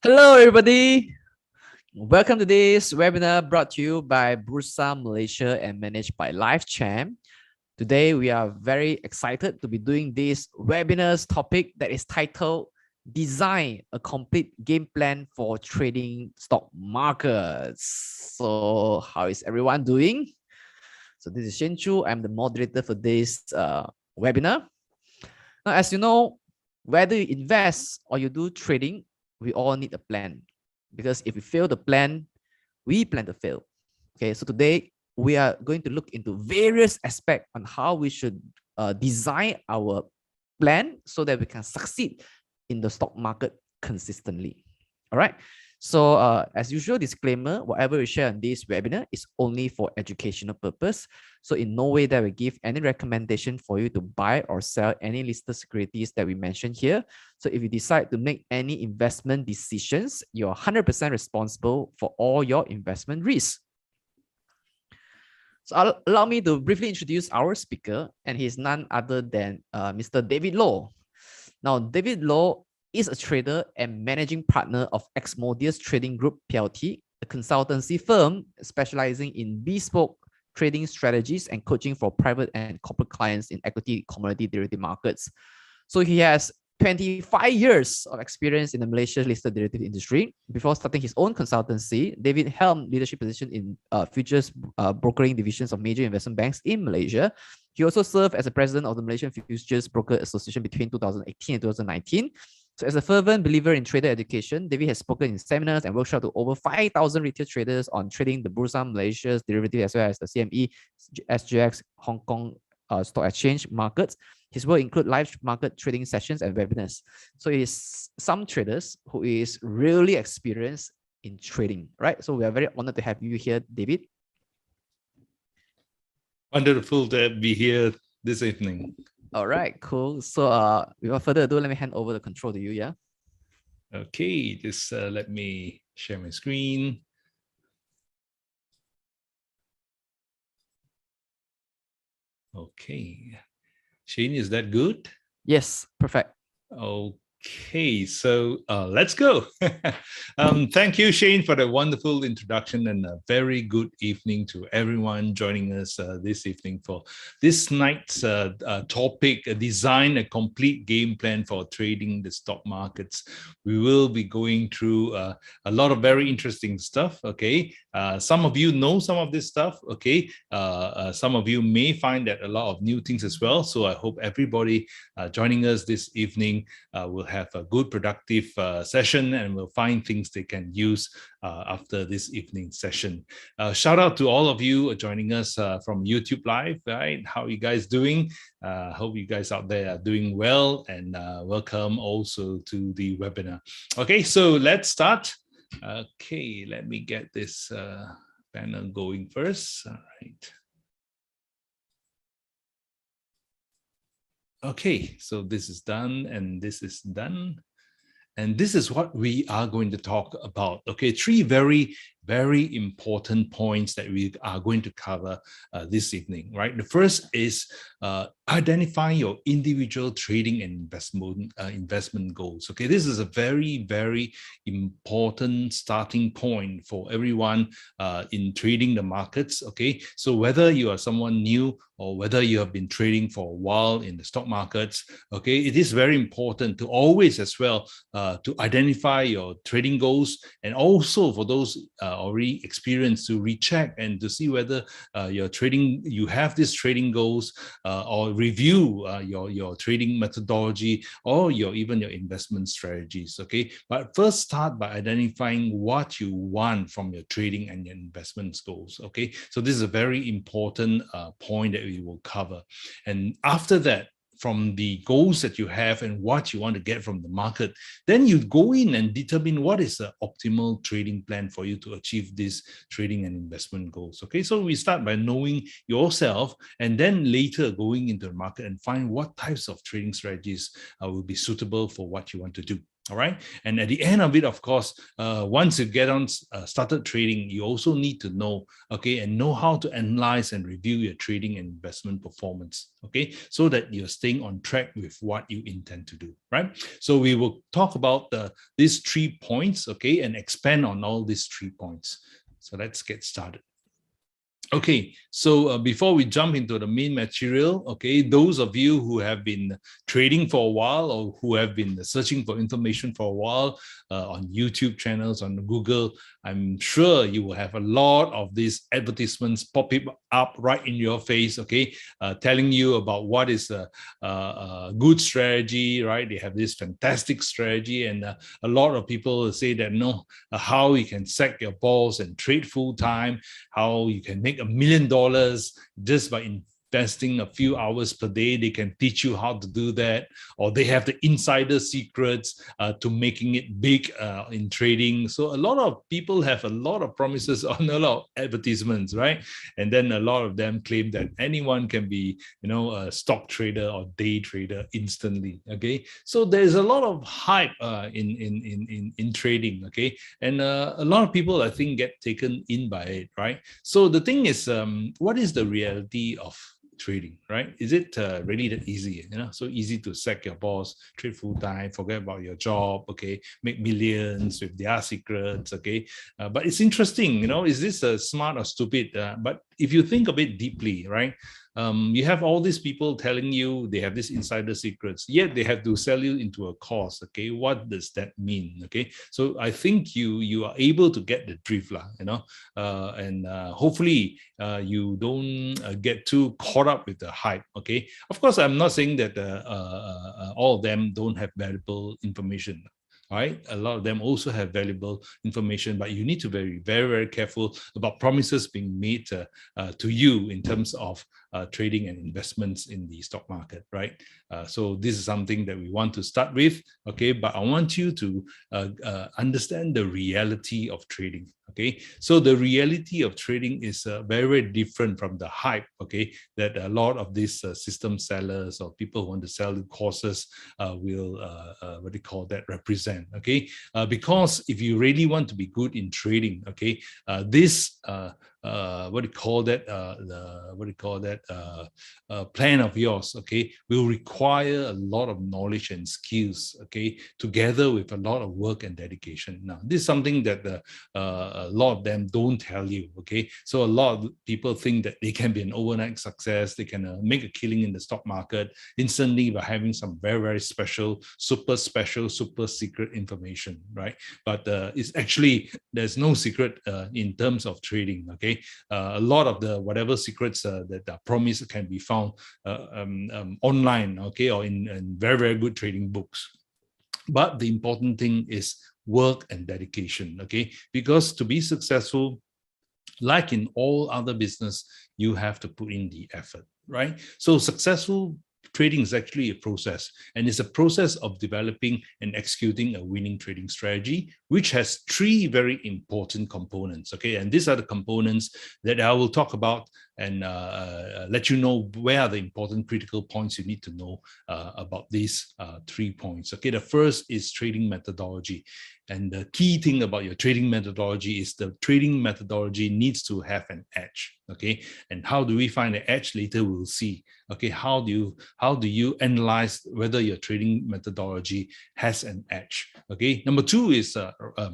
Hello, everybody. Welcome to this webinar brought to you by Bursa Malaysia and managed by LifeChamp. Today, we are very excited to be doing this webinar's topic that is titled Design a Complete Game Plan for Trading Stock Markets. So, how is everyone doing? So, this is Shen Chu. I'm the moderator for this webinar. Now, as you know, whether you invest or you do trading, we all need a plan, because if we fail the plan, we plan to fail. Okay, so today we are going to look into various aspects on how we should design our plan so that we can succeed in the stock market consistently. All right. So as usual, disclaimer, whatever we share on this webinar is only for educational purpose. So in no way that we give any recommendation for you to buy or sell any listed securities that we mentioned here. So if you decide to make any investment decisions, you're 100% responsible for all your investment risks. So allow me to briefly introduce our speaker, and he's none other than Mr. David Low. Now, David Low is a trader and managing partner of Xmodeus Trading Group PLT, a consultancy firm specializing in bespoke trading strategies and coaching for private and corporate clients in equity commodity derivative markets. So he has 25 years of experience in the Malaysia listed derivative industry. Before starting his own consultancy, David held leadership position in futures brokering divisions of major investment banks in Malaysia. He also served as the president of the Malaysian Futures Broker Association between 2018 and 2019. So as a fervent believer in trader education, David has spoken in seminars and workshops to over 5,000 retail traders on trading the Bursa Malaysia's derivative as well as the CME, SGX, Hong Kong stock exchange markets. His work include live market trading sessions and webinars. So he's some traders who is really experienced in trading, right? So we are very honored to have you here, David. Wonderful to be here this evening. All right, cool. So without further ado, let me hand over the control to you, yeah? Okay, just let me share my screen. Okay. Shane, is that good? Yes, perfect. Okay, so let's go. Thank you, Shane, for the wonderful introduction, and a very good evening to everyone joining us this evening for this night's topic, design a complete game plan for trading the stock markets. We will be going through a lot of very interesting stuff, okay? Some of you know some of this stuff, okay? Some of you may find that a lot of new things as well, so I hope everybody joining us this evening will have a good productive session, and we'll find things they can use after this evening session. Shout out to all of you joining us from YouTube Live, right? How are you guys doing? Hope you guys out there are doing well, and welcome also to the webinar. Okay, so let's start. Okay, let me get this panel going first. All right. Okay, so this is done and this is done. And this is what we are going to talk about. Okay, three very important points that we are going to cover this evening, right? The first is identifying your individual trading and investment goals. Okay, this is a very important starting point for everyone in trading the markets. Okay, so whether you are someone new or whether you have been trading for a while in the stock markets, okay, it is very important to always as well to identify your trading goals, and also for those already experienced to recheck and to see whether you have these trading goals, or review your trading methodology, or even your investment strategies. Okay, but first start by identifying what you want from your trading and your investment goals. Okay, so this is a very important point that we will cover, and after that, from the goals that you have and what you want to get from the market, then you go in and determine what is the optimal trading plan for you to achieve these trading and investment goals. Okay, so we start by knowing yourself, and then later going into the market and find what types of trading strategies will be suitable for what you want to do. All right. And at the end of it, of course, once you get on started trading, you also need to know, okay, and know how to analyze and review your trading and investment performance, okay, so that you're staying on track with what you intend to do, right? So we will talk about these 3 points, okay, and expand on all these 3 points. So let's get started. Okay, so before we jump into the main material, okay, those of you who have been trading for a while or who have been searching for information for a while on YouTube channels, on Google, I'm sure you will have a lot of these advertisements popping up right in your face, okay, telling you about what is a good strategy, right? They have this fantastic strategy, and a lot of people say that no, how you can sack your balls and trade full time, how you can make $1 million just by investing a few hours per day. They can teach you how to do that, or they have the insider secrets to making it big in trading. So a lot of people have a lot of promises on a lot of advertisements, right? And then a lot of them claim that anyone can be, a stock trader or day trader instantly. Okay, so there's a lot of hype in trading. Okay, and a lot of people, I think, get taken in by it, right? So the thing is, what is the reality of trading, right? Is it really that easy? So easy to sack your boss, trade full time, forget about your job, okay, make millions with their secrets, okay. But it's interesting, is this smart or stupid? But if you think a bit deeply, right? You have all these people telling you they have these insider secrets, yet they have to sell you into a course. Okay, what does that mean? Okay, so I think you are able to get the drift, lah. And hopefully you don't get too caught up with the hype. Okay, of course, I'm not saying that all of them don't have valuable information. Right, a lot of them also have valuable information, but you need to be very, very, very careful about promises being made to you in terms of trading and investments in the stock market, right? So this is something that we want to start with, okay? But I want you to understand the reality of trading, okay? So the reality of trading is very, very different from the hype, okay? That a lot of these system sellers or people who want to sell courses will, what do you call that, represent, okay? Because if you really want to be good in trading, okay, this what do you call that? Plan of yours, okay, will require a lot of knowledge and skills, okay, together with a lot of work and dedication. Now, this is something that a lot of them don't tell you, okay. So a lot of people think that they can be an overnight success, they can make a killing in the stock market instantly by having some very, very special, super secret information, right? But it's actually, there's no secret in terms of trading, okay. A lot of the whatever secrets that are promised can be found online, okay, or in very, very good trading books. But the important thing is work and dedication, okay, because to be successful, like in all other business, you have to put in the effort, right? So successful trading is actually a process, and it's a process of developing and executing a winning trading strategy, which has 3 very important components, okay? And these are the components that I will talk about and let you know where are the important critical points you need to know about these 3 points, okay? The first is trading methodology. And the key thing about your trading methodology is the trading methodology needs to have an edge, okay? And how do we find the edge? Later we'll see, okay? How do you analyze whether your trading methodology has an edge, okay? Number 2 is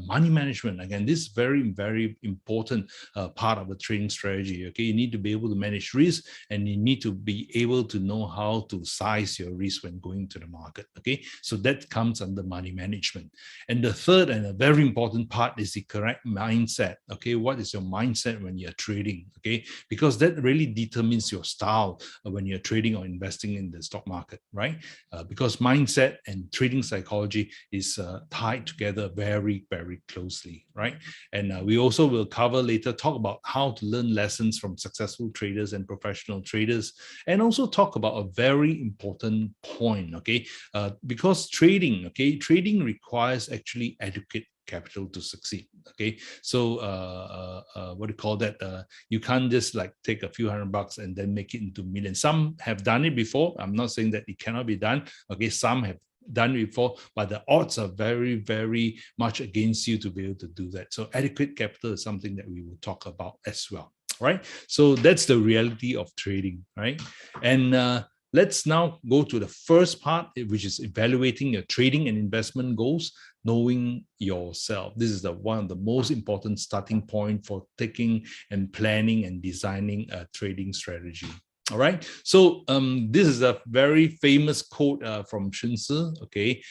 money management. Again, this is very, very important part of the trading strategy, okay? You need to be able to manage risk, and you need to be able to know how to size your risk when going to the market, okay? So that comes under money management. And the third and a very important part is the correct mindset, okay? What is your mindset when you're trading, okay? Because that really determines your style when you're trading or investing in the stock market, right? Because mindset and trading psychology is tied together very, very closely, right? And we also will cover later, talk about how to learn lessons from successful traders and professional traders, and also talk about a very important point, okay? Because trading, okay, trading requires actually adequate capital to succeed, okay? So what do you call that? You can't just like take a few $100 and then make it into millions. Some have done it before. I'm not saying that it cannot be done, okay? Some have done it before, but the odds are very, very much against you to be able to do that. So adequate capital is something that we will talk about as well, right? So that's the reality of trading, right? And let's now go to the first part, which is evaluating your trading and investment goals, knowing yourself. This is one of the most important starting point for taking and planning and designing a trading strategy. All right. So this is a very famous quote from Sun Tzu, okay,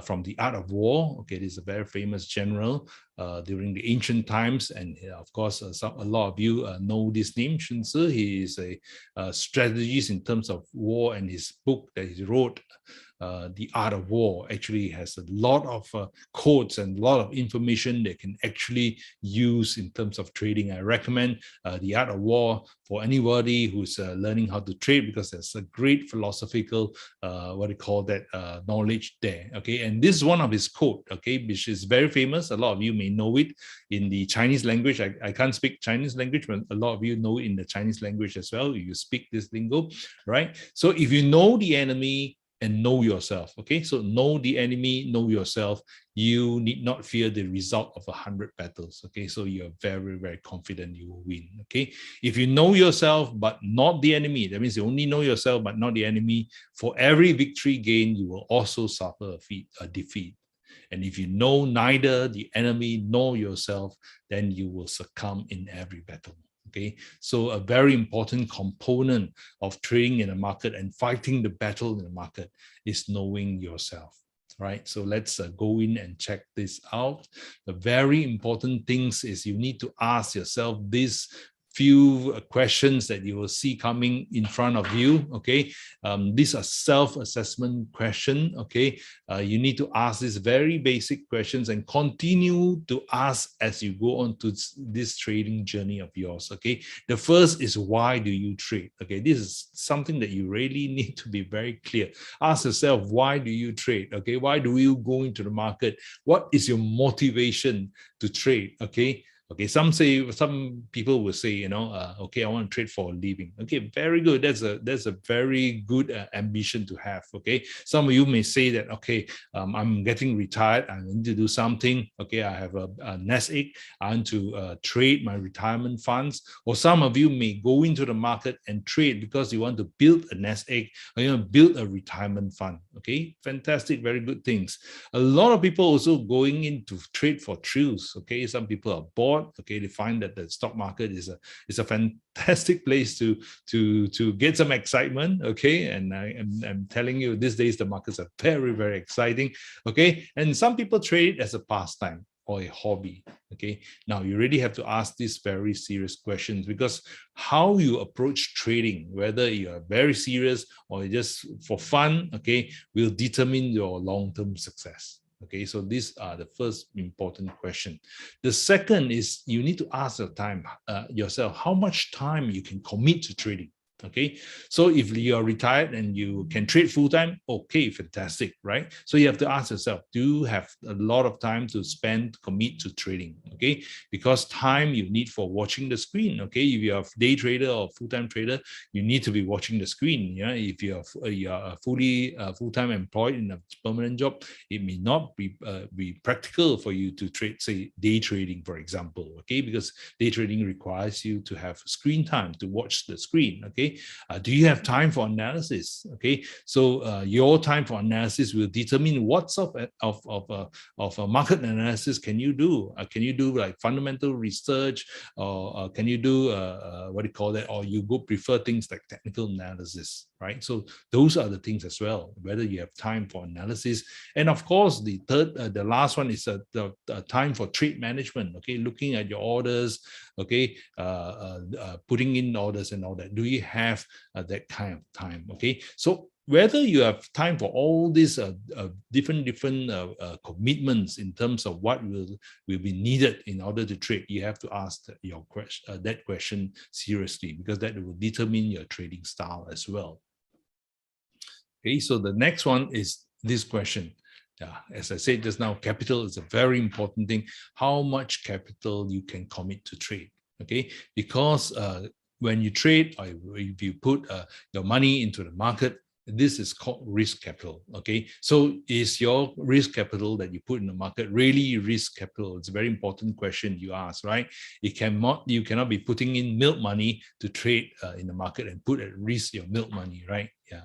from The Art of War. Okay, this is a very famous general during the ancient times. And of course, a lot of you know this name, Sun Tzu. He is a strategist in terms of war, and his book that he wrote, The Art of War, actually has a lot of quotes and a lot of information they can actually use in terms of trading. I recommend The Art of War for anybody who's learning how to trade, because there's a great philosophical, knowledge there. Okay, and this is one of his quote, okay, which is very famous. A lot of you may know it in the Chinese language. I can't speak Chinese language, but a lot of you know it in the Chinese language as well. You speak this lingo, right? So if you know the enemy and know yourself, okay? So know the enemy, know yourself. You need not fear the result of 100 battles, okay? So you're very, very confident you will win, okay? If you know yourself, but not the enemy, that means you only know yourself, but not the enemy, for every victory gained, you will also suffer a defeat. And if you know neither the enemy nor yourself, then you will succumb in every battle. Okay, so a very important component of trading in the market and fighting the battle in the market is knowing yourself, right? So let's go in and check this out. The very important things is you need to ask yourself this few questions that you will see coming in front of you, okay? These are self-assessment questions, okay? You need to ask these very basic questions and continue to ask as you go on to this trading journey of yours, okay? The first is, why do you trade? Okay, this is something that you really need to be very clear. Ask yourself, why do you trade? Okay, why do you go into the market? What is your motivation to trade? Okay, okay, some people will say, okay, I want to trade for a living. Okay, very good. That's a very good ambition to have. Okay, some of you may say that, okay, I'm getting retired, I need to do something. Okay, I have a nest egg, I want to trade my retirement funds. Or some of you may go into the market and trade because you want to build a nest egg, or you want to build a retirement fund. Okay, fantastic, very good things. A lot of people also going into trade for thrills. Okay, some people are bored. Okay, they find that the stock market is a fantastic place to get some excitement. Okay, and I'm telling you, these days the markets are very, very exciting. Okay, and some people trade as a pastime or a hobby. Okay, now you really have to ask these very serious questions, because how you approach trading, whether you are very serious or just for fun, okay, will determine your long-term success. Okay, so these are the first important question. The second is, you need to ask yourself how much time you can commit to trading. Okay, so if you are retired and you can trade full-time, okay, fantastic, right? So you have to ask yourself, do you have a lot of time to spend, commit to trading? Okay, because time you need for watching the screen. Okay, if you're a day trader or full-time trader, you need to be watching the screen. Yeah, if you're full-time employed in a permanent job, it may not be practical for you to trade, say, day trading, for example. Okay, because day trading requires you to have screen time to watch the screen. Okay, do you have time for analysis? Okay, so your time for analysis will determine what sort of market analysis can you do. Can you do like fundamental research, or can you do or you go prefer things like technical analysis, right? So those are the things as well, whether you have time for analysis. And of course, the last one is the time for trade management. Okay, looking at your orders, okay, putting in orders and all that. Do you have that kind of time? Okay, so whether you have time for all these different commitments in terms of what will be needed in order to trade, you have to ask that question seriously, because that will determine your trading style as well. Okay, so the next one is this question. As I said just now, capital is a very important thing. How much capital you can commit to trade? Okay, because when you trade, or if you put your money into the market, This is called risk capital. Okay, so is your risk capital that you put in the market really risk capital? It's a very important question you ask, right? You cannot be putting in milk money to trade in the market and put at risk your milk money, right? Yeah.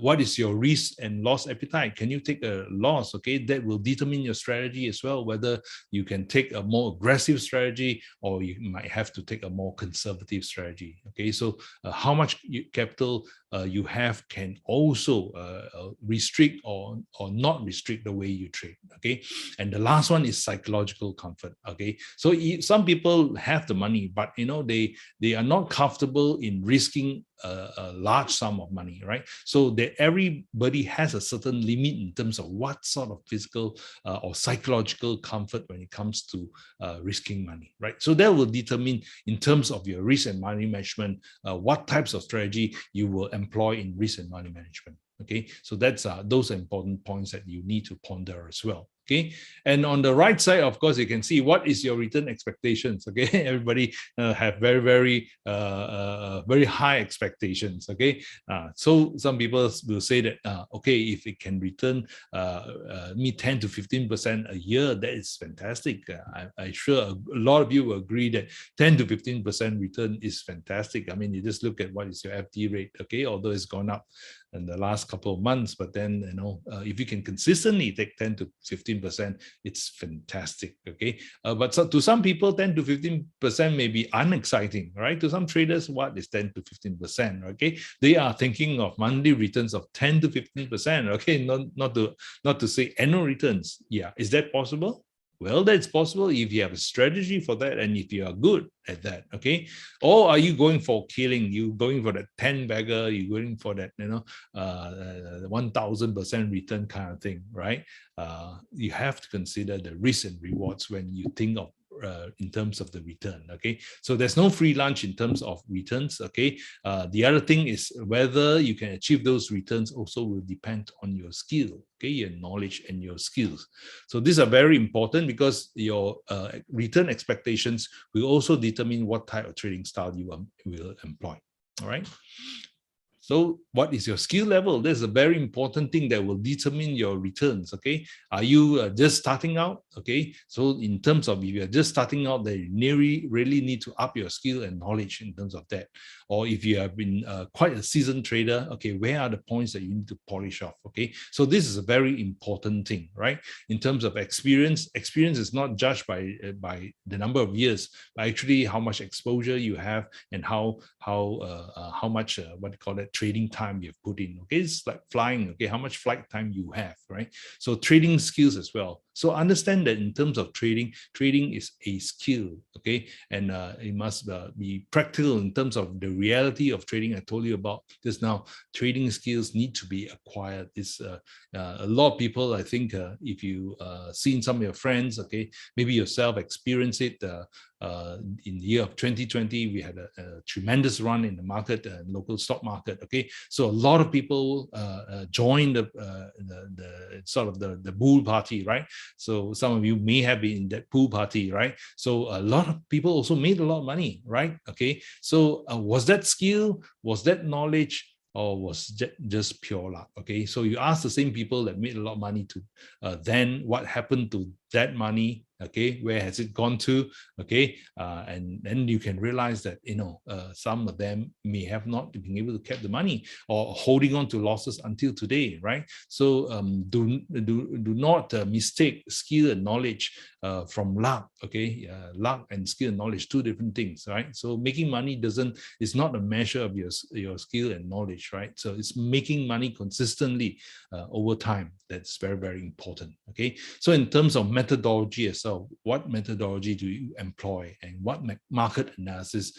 What is your risk and loss appetite? Can you take a loss? Okay, that will determine your strategy as well, whether you can take a more aggressive strategy or you might have to take a more conservative strategy. Okay, so how much capital you have can also restrict or not restrict the way you trade. Okay, and the last one is psychological comfort. Okay, so some people have the money, but they are not comfortable in risking a large sum of money, right? So that everybody has a certain limit in terms of what sort of physical or psychological comfort when it comes to risking money, right? So that will determine in terms of your risk and money management, what types of strategy you will employ in risk and money management. Okay, so that's those are important points that you need to ponder as well. Okay, and on the right side, of course, you can see what is your return expectations. Okay, everybody have very high expectations. Okay, so some people will say that okay, if it can return me 10 to 15% a year, that is fantastic. I'm sure a lot of you will agree that 10 to 15% return is fantastic. I mean, you just look at what is your FD rate. Okay, although it's gone up in the last couple of months, but then if you can consistently take 10 to 15%, it's fantastic. Okay, but so to some people, 10 to 15% may be unexciting, right? To some traders, what is 10 to 15%? Okay, they are thinking of monthly returns of 10 to 15%. Okay, not to say annual returns. Yeah, is that possible? Well, that's possible if you have a strategy for that and if you are good at that. Okay, or are you going for killing? You going for that 10 bagger? You going for that 1000% return kind of thing, right? You have to consider the risks and rewards when you think of in terms of the return. Okay, so there's no free lunch in terms of returns. Okay, the other thing is whether you can achieve those returns also will depend on your skill. Okay, your knowledge and your skills. So these are very important because your return expectations will also determine what type of trading style you will employ. All right. So what is your skill level? That's a very important thing that will determine your returns. Okay, are you just starting out? Okay, so in terms of if you're just starting out, then you really need to up your skill and knowledge in terms of that. Or if you have been quite a seasoned trader, okay, where are the points that you need to polish off? Okay, so this is a very important thing, right? In terms of experience, experience is not judged by the number of years, but actually how much exposure you have and how much what do you call it, trading time you've put in. Okay, it's like flying. Okay, how much flight time you have, right? So trading skills as well. So understand that in terms of trading is a skill. Okay, and it must be practical in terms of the reality of trading. I told you about just now. Trading skills need to be acquired. It's a lot of people, I think, if you seen some of your friends, okay, maybe yourself experience it. In the year of 2020, we had a tremendous run in the market, local stock market. Okay, so a lot of people joined the sort of the bull party, right? So some of you may have been in that pool party, right? So a lot of people also made a lot of money, right? Okay, so was that skill? Was that knowledge? Or was just pure luck? Okay, so you ask the same people that made a lot of money to then what happened to that money? Okay, where has it gone to? Okay, and then you can realize that some of them may have not been able to keep the money or holding on to losses until today, right? So do not mistake skill and knowledge from luck. Okay, luck and skill and knowledge, two different things, right? So making money is not a measure of your skill and knowledge, right? So it's making money consistently over time. That's very, very important. Okay, so in terms of methodology as well, what methodology do you employ and what market analysis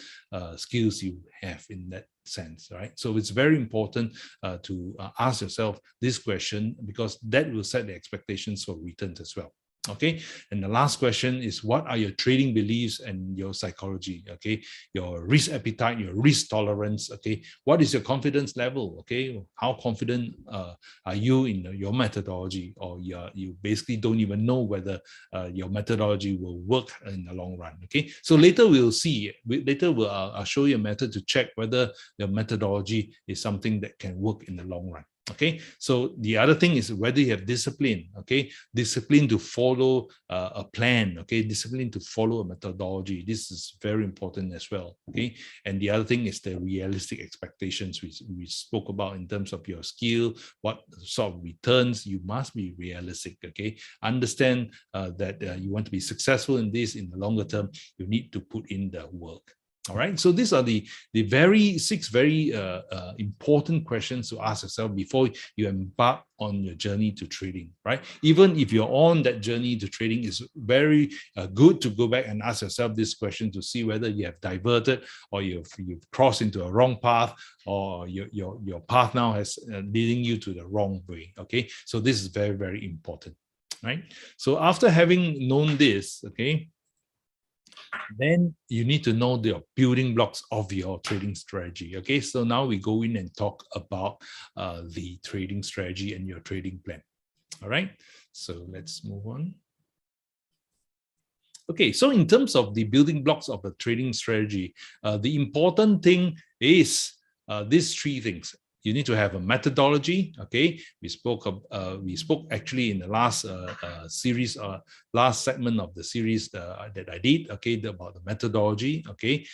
skills you have in that sense, right? So it's very important to ask yourself this question because that will set the expectations for returns as well. Okay, and the last question is, what are your trading beliefs and your psychology? Okay, your risk appetite, your risk tolerance. Okay, what is your confidence level? Okay, how confident are you in your methodology, or you basically don't even know whether your methodology will work in the long run? Okay, so later we'll see. I'll show you a method to check whether the methodology is something that can work in the long run. Okay, so the other thing is whether you have discipline. Okay, discipline to follow a plan. Okay, discipline to follow a methodology. This is very important as well. Okay, and the other thing is the realistic expectations we spoke about in terms of your skill, what sort of returns. You must be realistic. Okay, understand that you want to be successful in this in the longer term. You need to put in the work. All right, so these are the six very important questions to ask yourself before you embark on your journey to trading, right? Even if you're on that journey to trading, it's very good to go back and ask yourself this question to see whether you have diverted, or you've crossed into a wrong path, or your path now has leading you to the wrong way. Okay, so this is very, very important, right? So after having known this, okay, then you need to know the building blocks of your trading strategy. Okay, so now we go in and talk about the trading strategy and your trading plan. All right, so let's move on. Okay, so in terms of the building blocks of a trading strategy, the important thing is these three things. You need to have a methodology. Okay, we spoke actually in the last series, last segment of the series that I did. Okay, about the methodology. Okay,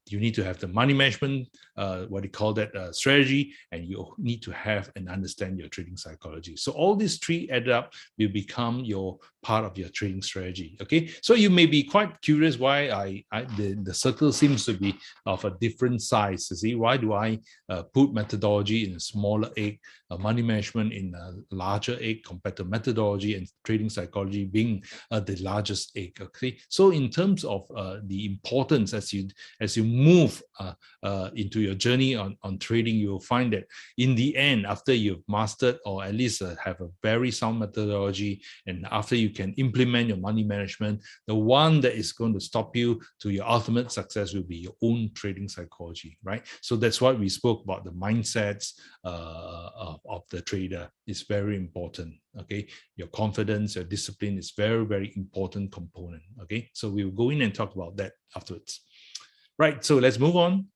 you need to have the money management, what do you call that, strategy, and you need to have and understand your trading psychology. So all these three added up will become your part of your trading strategy. Okay, so you may be quite curious why the circle seems to be of a different size. You see, why do I put methodology in a smaller egg, money management in a larger egg, compared to methodology and trading psychology being the largest egg? Okay, so in terms of the importance, as you move into your journey on trading, you will find that in the end, after you've mastered, or at least have a very sound methodology, and after you can implement your money management, the one that is going to stop you to your ultimate success will be your own trading psychology, right? So that's what we spoke about. The mindsets of the trader is very important. Okay, your confidence, your discipline is very, very important component. Okay, so we will go in and talk about that afterwards. Right, so let's move on.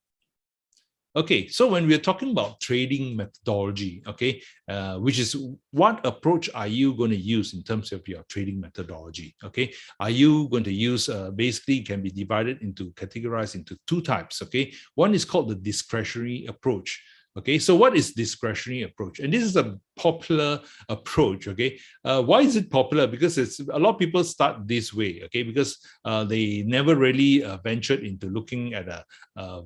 Okay, so when we're talking about trading methodology, okay, which is what approach are you going to use in terms of your trading methodology? Okay, are you going to use basically can be divided into, categorized into two types? Okay, one is called the discretionary approach. Okay, so what is discretionary approach? And this is a popular approach. Okay, why is it popular? Because it's a lot of people start this way. Okay, because they never really ventured into looking at a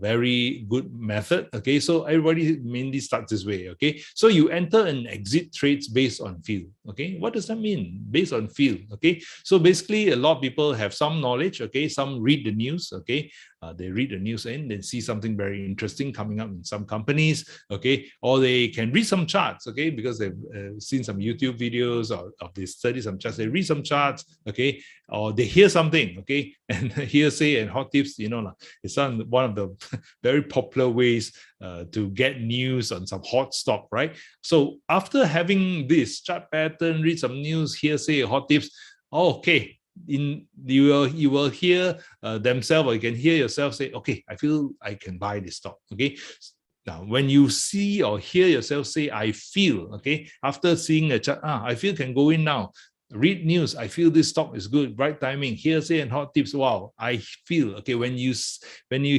very good method. Okay, so everybody mainly starts this way. Okay, so you enter and exit trades based on feel. Okay, what does that mean? Based on feel. Okay, so basically a lot of people have some knowledge. Okay, some read the news. Okay, they read the news and they see something very interesting coming up in some companies. Okay, or they can read some charts. Okay, because they've seen some YouTube videos of they study some charts. They read some charts. Okay, or they hear something. Okay, and hearsay and hot tips. You know, it's one of the very popular ways to get news on some hot stock, right? So after having this chart pattern, read some news, hearsay, hot tips. Okay, you will hear themselves, or you can hear yourself say, okay, I feel I can buy this stock. Okay, now when you see or hear yourself say I feel, okay, after seeing a chart, I feel can go in now, read news, I feel this stock is good, right timing, hearsay and hot tips, wow, I feel. Okay, when you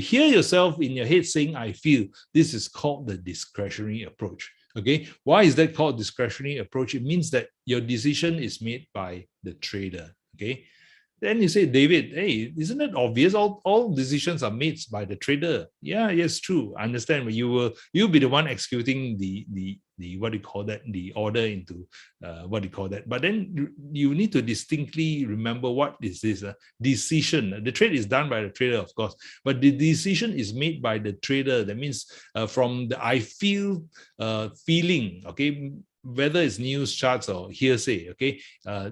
hear yourself in your head saying I feel, this is called the discretionary approach. Okay, why is that called discretionary approach? It means that your decision is made by the trader. Okay, then you say, David, hey, isn't it obvious? All decisions are made by the trader. Yeah, yes, true. I understand. But you'll be the one executing the what do you call that? The order into what do you call that? But then you need to distinctly remember what is this decision. The trade is done by the trader, of course, but the decision is made by the trader. That means from the I feel feeling. Okay, whether it's news, charts, or hearsay, okay,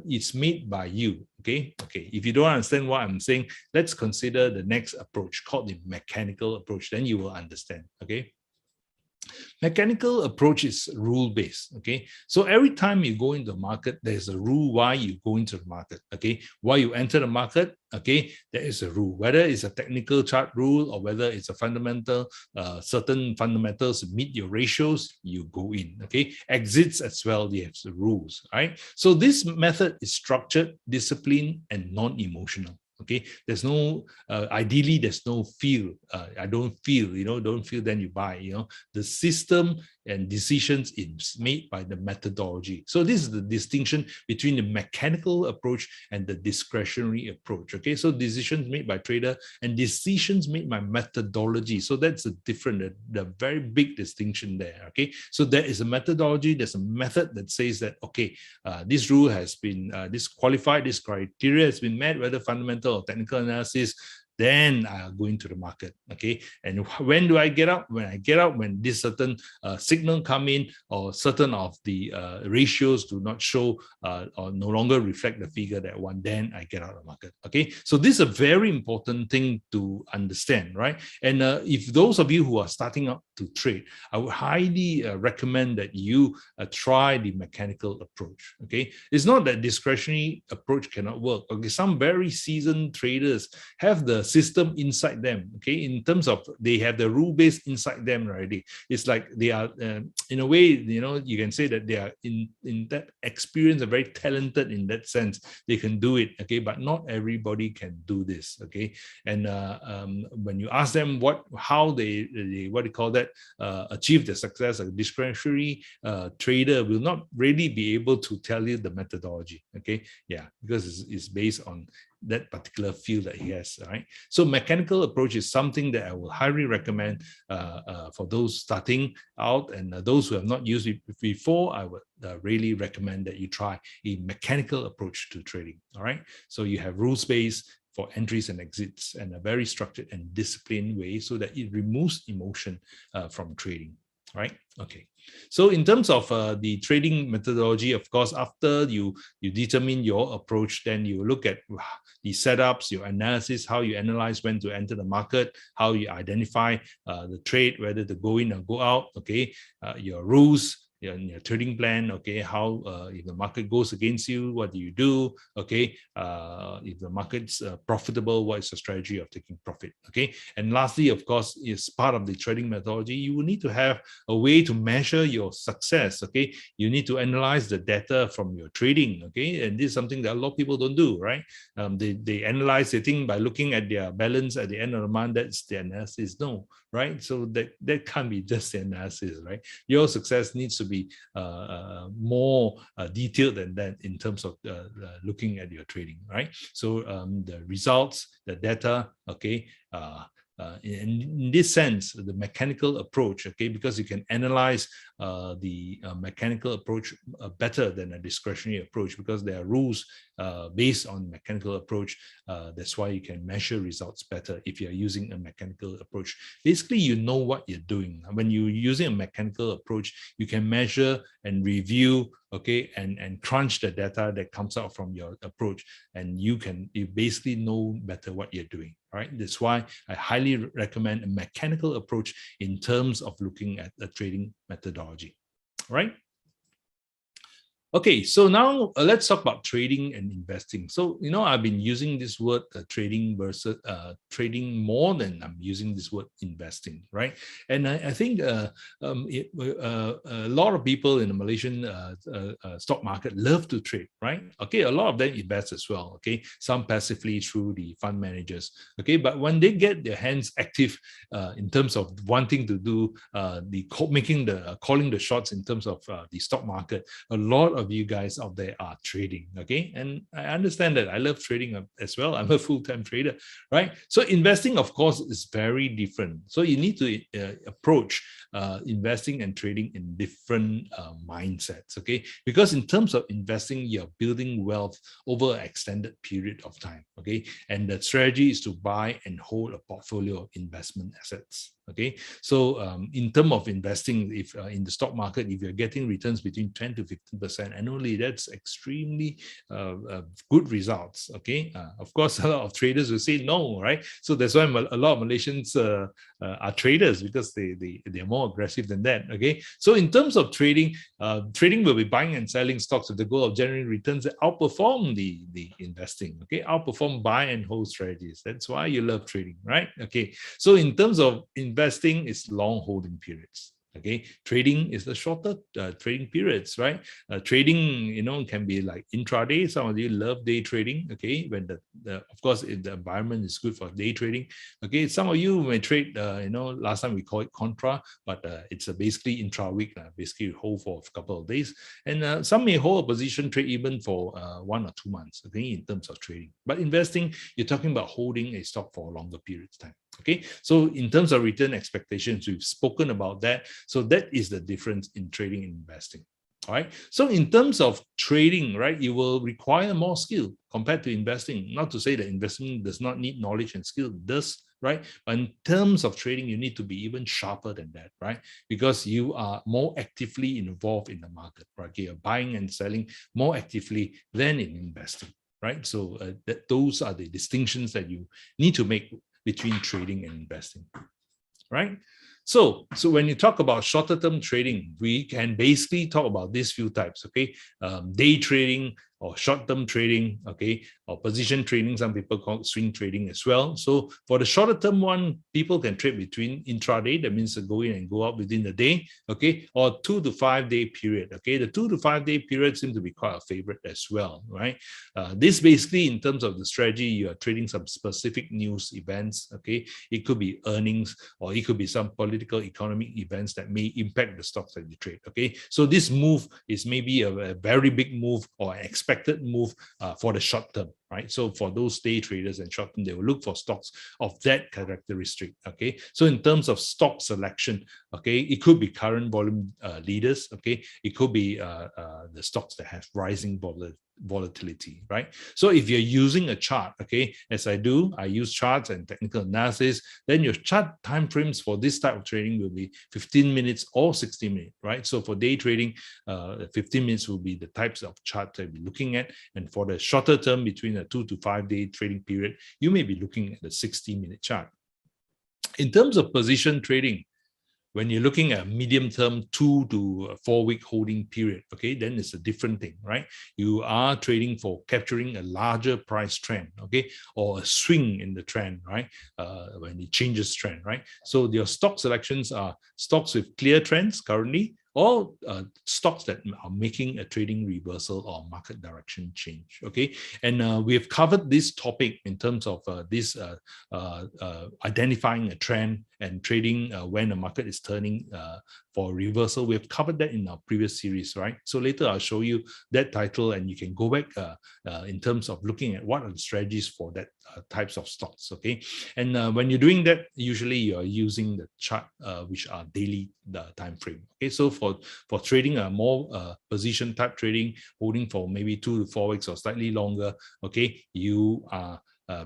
it's made by you, okay? Okay, if you don't understand what I'm saying, let's consider the next approach called the mechanical approach. Then you will understand, okay? Mechanical approach is rule-based, okay? So every time you go into the market, there's a rule why you go into the market, okay? Why you enter the market, okay? There is a rule, whether it's a technical chart rule or whether it's a fundamental, certain fundamentals meet your ratios, you go in, okay? Exits as well, they have the rules, right? So this method is structured, disciplined, and non-emotional. Okay, there's no ideally there's no feel. I don't feel, don't feel, then you buy. The system and decisions is made by the methodology. So this is the distinction between the mechanical approach and the discretionary approach. Okay, so decisions made by trader and decisions made by methodology. So that's a different, the very big distinction there. Okay, so there is a methodology, there's a method that says that, okay, this rule has been this criteria has been met, whether fundamental or technical analysis, then I'll go into the market, okay? And when do I get out? When I get out, when this certain signal come in, or certain of the ratios do not show or no longer reflect the figure that one, then I get out of the market, okay? So this is a very important thing to understand, right? And if those of you who are starting out to trade, I would highly recommend that you try the mechanical approach, okay? It's not that discretionary approach cannot work, okay? Some very seasoned traders have the system inside them, okay, in terms of they have the rule base inside them already. It's like they are in a way, you can say that they are in that experience, are very talented in that sense. They can do it, okay, but not everybody can do this, okay. And when you ask them how they what do you call that, achieve the success, a discretionary trader will not really be able to tell you the methodology, okay, yeah, because it's based on that particular field that he has, right? So mechanical approach is something that I will highly recommend for those starting out, and those who have not used it before, I would really recommend that you try a mechanical approach to trading, all right? So you have rules-based for entries and exits, and a very structured and disciplined way so that it removes emotion from trading, right? Okay. So in terms of the trading methodology, of course, after you determine your approach, then you look at the setups, your analysis, how you analyze when to enter the market, how you identify the trade, whether to go in or go out, okay, your rules, your trading plan, okay, how if the market goes against you, what do you do, okay, if the market's profitable, what is the strategy of taking profit, okay. And lastly, of course, is part of the trading methodology, you will need to have a way to measure your success, okay. You need to analyze the data from your trading, okay, and this is something that a lot of people don't do, right? They analyze, they think by looking at their balance at the end of the month, that's the analysis. No, right? So that can't be just the analysis, right? Your success needs to be more detailed than that in terms of looking at your trading, right? So the results, the data, okay, in this sense, the mechanical approach, okay, because you can analyze the mechanical approach better than a discretionary approach, because there are rules based on mechanical approach. That's why you can measure results better if you're using a mechanical approach. Basically, you know what you're doing. When you're using a mechanical approach, you can measure and review, okay, and crunch the data that comes out from your approach, and you basically know better what you're doing, right? That's why I highly recommend a mechanical approach in terms of looking at a trading methodology, right? Okay, so now let's talk about trading and investing. So, I've been using this word trading versus trading more than I'm using this word investing, right? And I think a lot of people in the Malaysian stock market love to trade, right? Okay, a lot of them invest as well, okay? Some passively through the fund managers, okay? But when they get their hands active in terms of wanting to do calling the shots in terms of the stock market, a lot of you guys out there are trading, okay? And I understand that. I love trading as well. I'm a full-time trader, right? So investing, of course, is very different. So you need to approach investing and trading in different mindsets, okay? Because in terms of investing, you're building wealth over an extended period of time, okay? And the strategy is to buy and hold a portfolio of investment assets, Okay, so in terms of investing, if in the stock market, if you're getting returns between 10 to 15% annually, that's extremely good results. Okay, of course, a lot of traders will say no, right? So that's why a lot of Malaysians are traders, because they're more aggressive than that. Okay, so in terms of trading, trading will be buying and selling stocks with the goal of generating returns that outperform the investing. Okay, outperform buy and hold strategies. That's why you love trading, right? Okay, so in terms of investing, it's long holding periods. Okay, trading is the shorter trading periods, right? Trading, can be like intraday. Some of you love day trading. Okay, when of course, if the environment is good for day trading. Okay, some of you may trade. Last time we call it contra, but it's basically intra-week. Basically, you hold for a couple of days, and some may hold a position trade even for 1 or 2 months. Okay, in terms of trading, but investing, you're talking about holding a stock for a longer period of time. Okay, so in terms of return expectations, we've spoken about that. So that is the difference in trading and investing. All right. So in terms of trading, right, you will require more skill compared to investing. Not to say that investing does not need knowledge and skill, it does, right? But in terms of trading, you need to be even sharper than that, right? Because you are more actively involved in the market, right? You're buying and selling more actively than in investing, right? So those are the distinctions that you need to make between trading and investing, right? So when you talk about shorter term trading, we can basically talk about these few types. Okay, day trading or short term trading. Okay, or position trading. Some people call it swing trading as well. So for the shorter term one, people can trade between intraday. That means go in and go out within the day. Okay, or 2 to 5 day period. Okay, the 2 to 5 day period seems to be quite a favorite as well, right? This basically, in terms of the strategy, you are trading some specific news events. Okay, it could be earnings, or it could be some political economic events that may impact the stocks that you trade. Okay, so this move is maybe a very big move or an expected move for the short term, right? So for those day traders and short term, they will look for stocks of that characteristic. Okay, so in terms of stock selection, okay, it could be current volume leaders. Okay, it could be the stocks that have rising volatility, right? So if you're using a chart, okay, as I use charts and technical analysis, then your chart time frames for this type of trading will be 15 minutes or 60 minutes, right? So for day trading, 15 minutes will be the types of charts that you're looking at. And for the shorter term, between a 2 to 5 day trading period, you may be looking at a 60-minute chart. In terms of position trading, when you're looking at a medium-term 2 to 4 week holding period, okay, then it's a different thing, right? You are trading for capturing a larger price trend, okay, or a swing in the trend, right? When it changes trend, right? So your stock selections are stocks with clear trends currently, or stocks that are making a trading reversal or market direction change. Okay, and we have covered this topic in terms of identifying a trend and trading when the market is turning for reversal. We have covered that in our previous series, right? So later I'll show you that title, and you can go back in terms of looking at what are the strategies for that types of stocks. Okay, and when you're doing that, usually you are using the chart which are daily time frame. Okay, so for trading a more position type trading, holding for maybe 2 to 4 weeks or slightly longer, okay, you are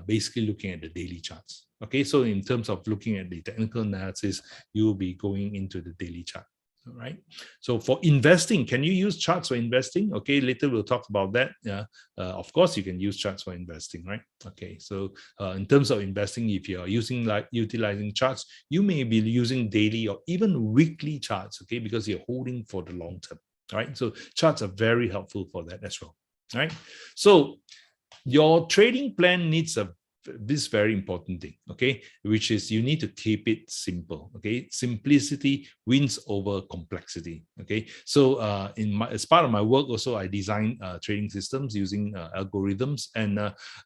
basically looking at the daily charts. Okay, so in terms of looking at the technical analysis, you will be going into the daily chart. All right. So for investing, can you use charts for investing? Okay, later we'll talk about that. Of course, you can use charts for investing, right? Okay, so in terms of investing, if you are utilizing charts, you may be using daily or even weekly charts, okay, because you're holding for the long term. All right, so charts are very helpful for that as well. All right, so your trading plan needs this very important thing, okay, which is you need to keep it simple. Okay, simplicity wins over complexity. Okay, so as part of my work also, I design trading systems using algorithms, and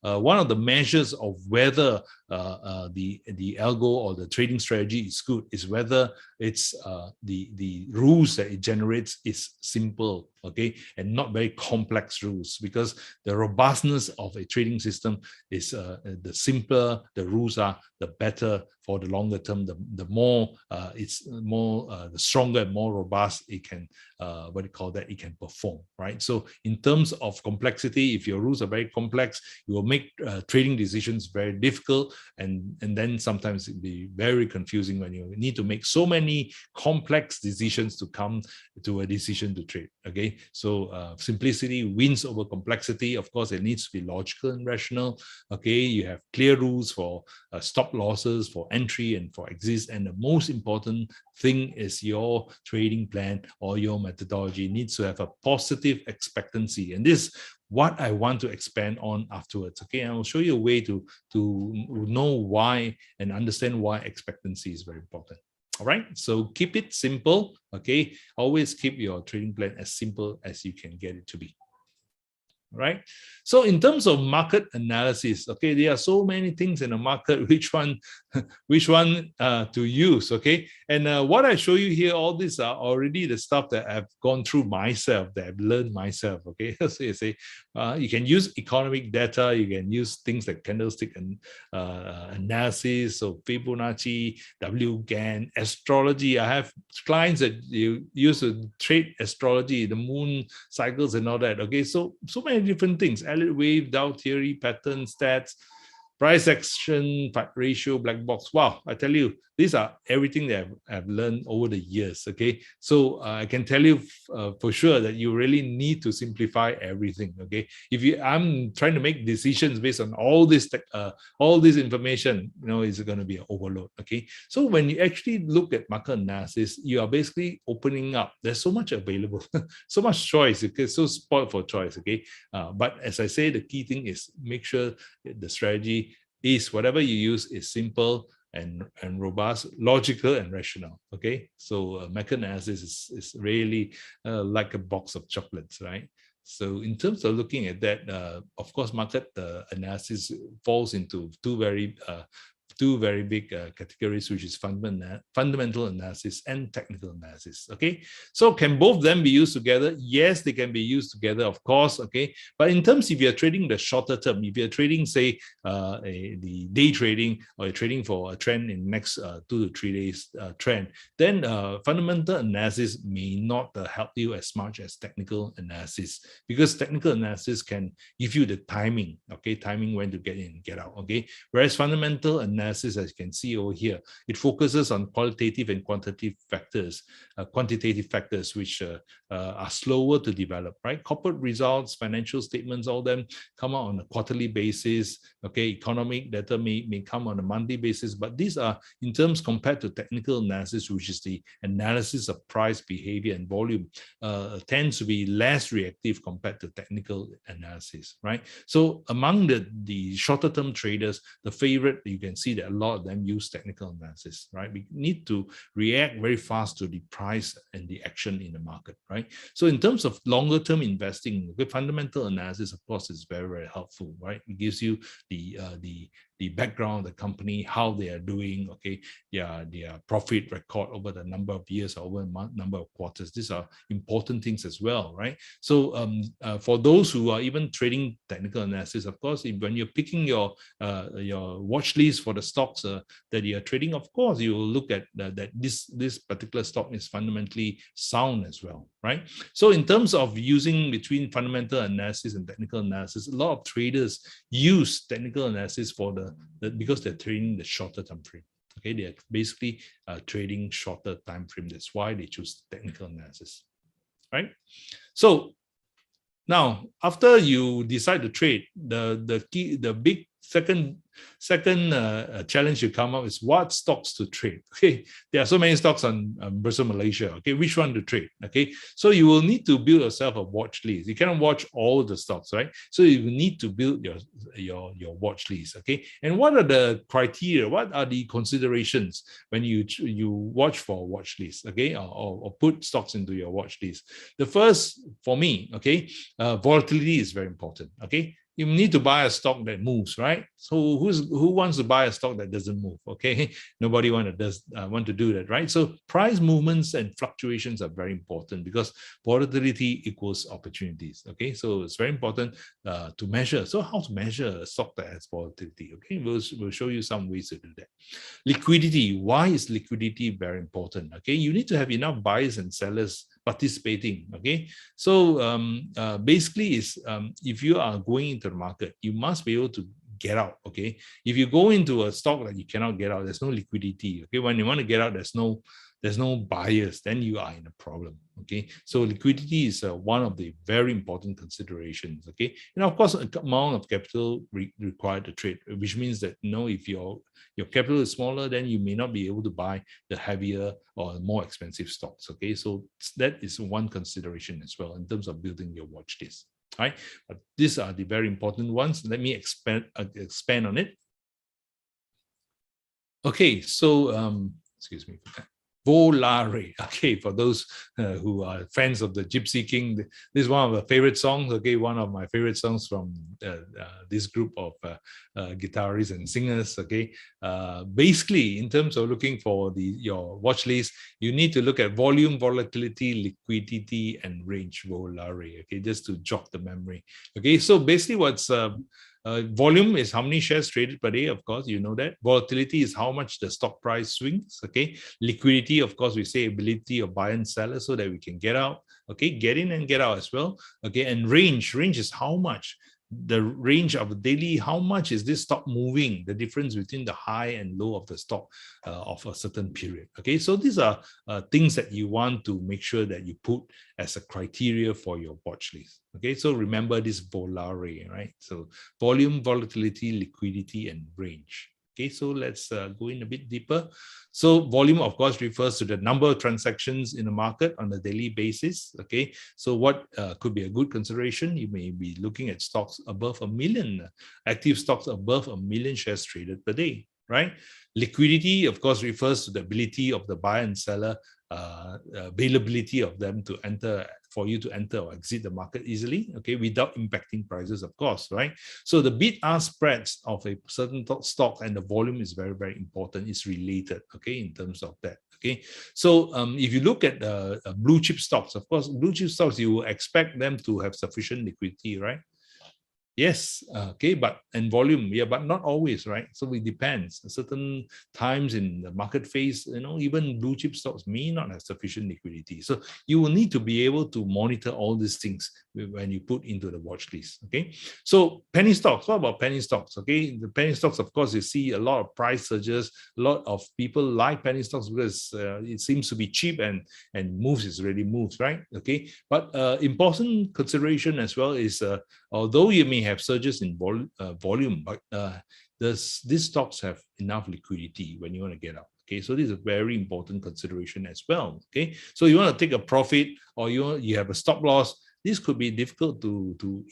one of the measures of whether the algo or the trading strategy is good is whether it's the rules that it generates is simple, okay, and not very complex rules, because the robustness of a trading system is the simpler the rules are, the better for the longer term, the more it's more the stronger and more robust it can it can perform, right? So in terms of complexity, if your rules are very complex, you will make trading decisions very difficult, and then sometimes it'll be very confusing when you need to make so many complex decisions to come to a decision to trade. Okay, so simplicity wins over complexity. Of course, it needs to be logical and rational. Okay, you have clear rules for stop losses, for entry and for exit, and the most important thing is your trading plan or your methodology needs to have a positive expectancy, and this what I want to expand on afterwards. Okay, I will show you a way to know why and understand why expectancy is very important. All right, so keep it simple. Okay, always keep your trading plan as simple as you can get it to be. Right, so in terms of market analysis, okay, there are so many things in the market, which one to use. Okay, and what I show you here, all these are already the stuff that I've gone through myself, that I've learned myself. Okay, so you say you can use economic data, you can use things like candlestick and analysis, so Fibonacci, WGAN, astrology. I have clients that you use to trade astrology, the moon cycles and all that. Okay, so many different things: Elliott wave, Dow theory, pattern, stats, price action, ratio, black box. Wow, I tell you, these are everything that I've learned over the years. Okay, so I can tell you for sure that you really need to simplify everything. Okay, I'm trying to make decisions based on all this information, it's going to be an overload. Okay, so when you actually look at market analysis, you are basically opening up. There's so much available, so much choice. Okay, so spoiled for choice. Okay, but as I say, the key thing is make sure the strategy is whatever you use is simple and robust, logical and rational. Okay, so market analysis is really like a box of chocolates, right? So in terms of looking at that, of course, market analysis falls into two very big categories, which is fundamental analysis and technical analysis. Okay, so can both of them be used together? Yes, they can be used together, of course. Okay, but in terms, if you're trading the shorter term, if you're trading, say, the day trading, or you're trading for a trend in next 2 to 3 days trend, then fundamental analysis may not help you as much as technical analysis, because technical analysis can give you the timing. Okay, timing when to get in and get out. Okay, whereas fundamental analysis, as you can see over here, it focuses on qualitative and quantitative factors, which are slower to develop, right? Corporate results, financial statements, all them come out on a quarterly basis. Okay, economic data may come on a monthly basis, but these are, in terms compared to technical analysis, which is the analysis of price, behavior, and volume, tends to be less reactive compared to technical analysis, right? So among the shorter term traders, the favorite, you can see that a lot of them use technical analysis, right? We need to react very fast to the price and the action in the market, right? So in terms of longer term investing, the fundamental analysis, of course, is very, very helpful, right? It gives you the background of the company, how they are doing, okay, their profit record over the number of years, over a number of quarters. These are important things as well, right? So for those who are even trading technical analysis, of course, when you're picking your watch list for the stocks that you're trading, of course, you will look at that this particular stock is fundamentally sound as well, right? So in terms of using between fundamental analysis and technical analysis, a lot of traders use technical analysis because they're trading the shorter time frame. Okay, they're basically trading shorter time frame. That's why they choose technical analysis, right? So now, after you decide to trade, the big second challenge you come up is what stocks to trade. Okay, there are so many stocks on Bursa Malaysia. Okay, which one to trade? Okay, so you will need to build yourself a watch list. You cannot watch all the stocks, right? So you need to build your watch list. Okay, and what are the criteria? What are the considerations when you watch for a watch list? Okay, or put stocks into your watch list. The first, for me, okay, volatility is very important. Okay, you need to buy a stock that moves, right? So who wants to buy a stock that doesn't move? Okay, nobody want to do that, right? So price movements and fluctuations are very important because volatility equals opportunities. Okay, so it's very important to measure. So how to measure a stock that has volatility? Okay, we'll show you some ways to do that. Liquidity. Why is liquidity very important? Okay, you need to have enough buyers and sellers participating. Okay, so basically is if you are going into the market, you must be able to get out. Okay, if you go into a stock that you cannot get out, there's no liquidity. Okay, when you want to get out, there's no buyers, then you are in a problem. Okay, so liquidity is one of the very important considerations. Okay, and of course, amount of capital required to trade, which means that if your capital is smaller, then you may not be able to buy the heavier or more expensive stocks. Okay, so that is one consideration as well in terms of building your watch list. Right, but these are the very important ones. Let me expand on it. Okay, so excuse me. Volare. Okay, for those who are fans of the Gypsy King, this is one of my favorite songs. Okay, one of my favorite songs from this group of guitarists and singers. Okay, basically, in terms of looking for your watch list, you need to look at volume, volatility, liquidity, and range. Volare. Okay, just to jog the memory. Okay, so basically, what's volume is how many shares traded per day, of course, you know that. Volatility is how much the stock price swings. Okay, liquidity, of course, we say ability of buyer and seller so that we can get out. Okay, get in and get out as well. Okay, and range is how much the range of the daily, how much is this stock moving, the difference between the high and low of the stock of a certain period. Okay, so these are things that you want to make sure that you put as a criteria for your watch list. Okay, so remember this volare, right? So volume, volatility, liquidity, and range. Okay, so let's go in a bit deeper. So volume, of course, refers to the number of transactions in the market on a daily basis. Okay, so what could be a good consideration? You may be looking at stocks above 1 million, active stocks above 1 million shares traded per day, right? Liquidity, of course, refers to the ability of the buyer and seller, availability of them to enter, for you to enter or exit the market easily, okay, without impacting prices, of course, right? So the bid-ask spreads of a certain stock and the volume is very, very important. It's related, okay, in terms of that. Okay, so if you look at blue chip stocks, of course, blue chip stocks, you will expect them to have sufficient liquidity, right? Yes, okay, and volume, yeah, but not always, right? So it depends. Certain times in the market phase, even blue chip stocks may not have sufficient liquidity. So you will need to be able to monitor all these things when you put into the watch list. Okay, so penny stocks. What about penny stocks? Okay, the penny stocks, of course, you see a lot of price surges. A lot of people like penny stocks because it seems to be cheap and moves, is really moves, right? Okay, but important consideration as well is although you may have surges in volume, but these stocks have enough liquidity when you want to get out. Okay, so this is a very important consideration as well. Okay, so you want to take a profit or you have a stop loss. This could be difficult to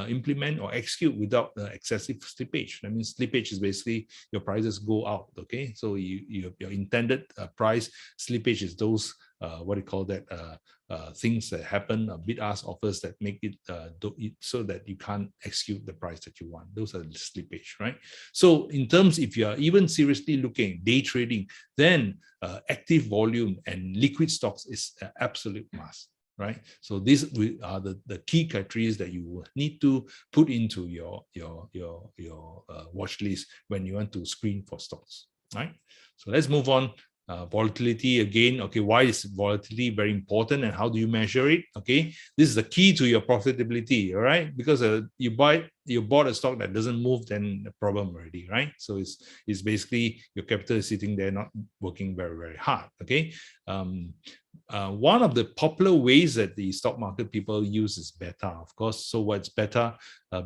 implement or execute without excessive slippage. I mean, slippage is basically your prices go out. Okay, so your intended price slippage is those what do you call that? Things that happen, bid-ask offers that make it so that you can't execute the price that you want. Those are the slippage, right? So in terms, if you are even seriously looking day trading, then active volume and liquid stocks is an absolute must. Right, so these are the key criteria that you will need to put into your watch list when you want to screen for stocks. Right, so let's move on. Volatility again. Okay, why is volatility very important and how do you measure it? Okay, this is the key to your profitability. All right, because you bought a stock that doesn't move, then the problem already, right? So it's basically your capital is sitting there not working very, very hard. Okay, one of the popular ways that the stock market people use is beta, of course. So what's beta?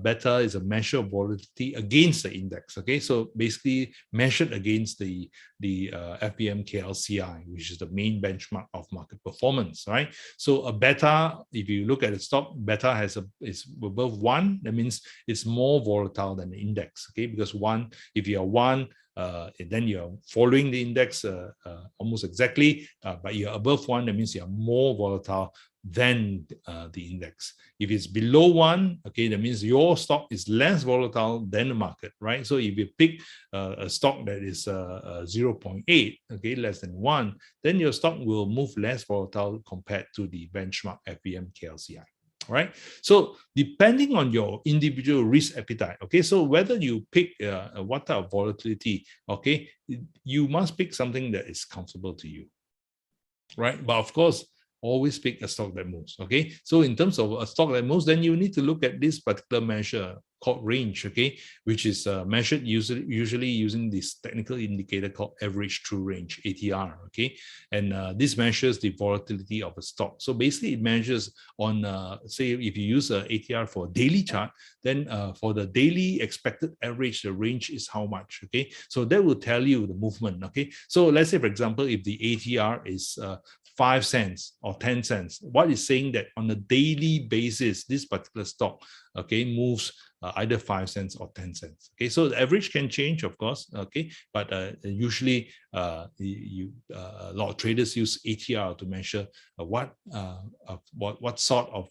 Beta is a measure of volatility against the index. Okay, so basically measured against the FBM KLCI, which is the main benchmark of market performance, right? So a beta, if you look at the stock, beta is above 1. That means it's more volatile than the index. Okay, because if you are 1, then you're following the index almost exactly, but you're above 1, that means you're more volatile than the index. If it's below 1, okay, that means your stock is less volatile than the market, right? So if you pick a stock that is 0.8, okay, less than 1, then your stock will move less volatile compared to the benchmark FVM KLCI. Right. So depending on your individual risk appetite, okay, so whether you pick what type of volatility, okay, you must pick something that is comfortable to you, right? But of course, always pick a stock that moves, okay? So in terms of a stock that moves, then you need to look at this particular measure called range, okay, which is measured usually using this technical indicator called average true range, ATR, okay? And this measures the volatility of a stock. So basically it measures on, say, if you use a ATR for a daily chart, then for the daily expected average, the range is how much, okay? So that will tell you the movement, okay? So let's say, for example, if the ATR is 5 cents or 10 cents, what is saying that on a daily basis, this particular stock, okay, moves either 5 cents or 10 cents. Okay, so the average can change, of course. Okay, but usually a lot of traders use ATR to measure what sort of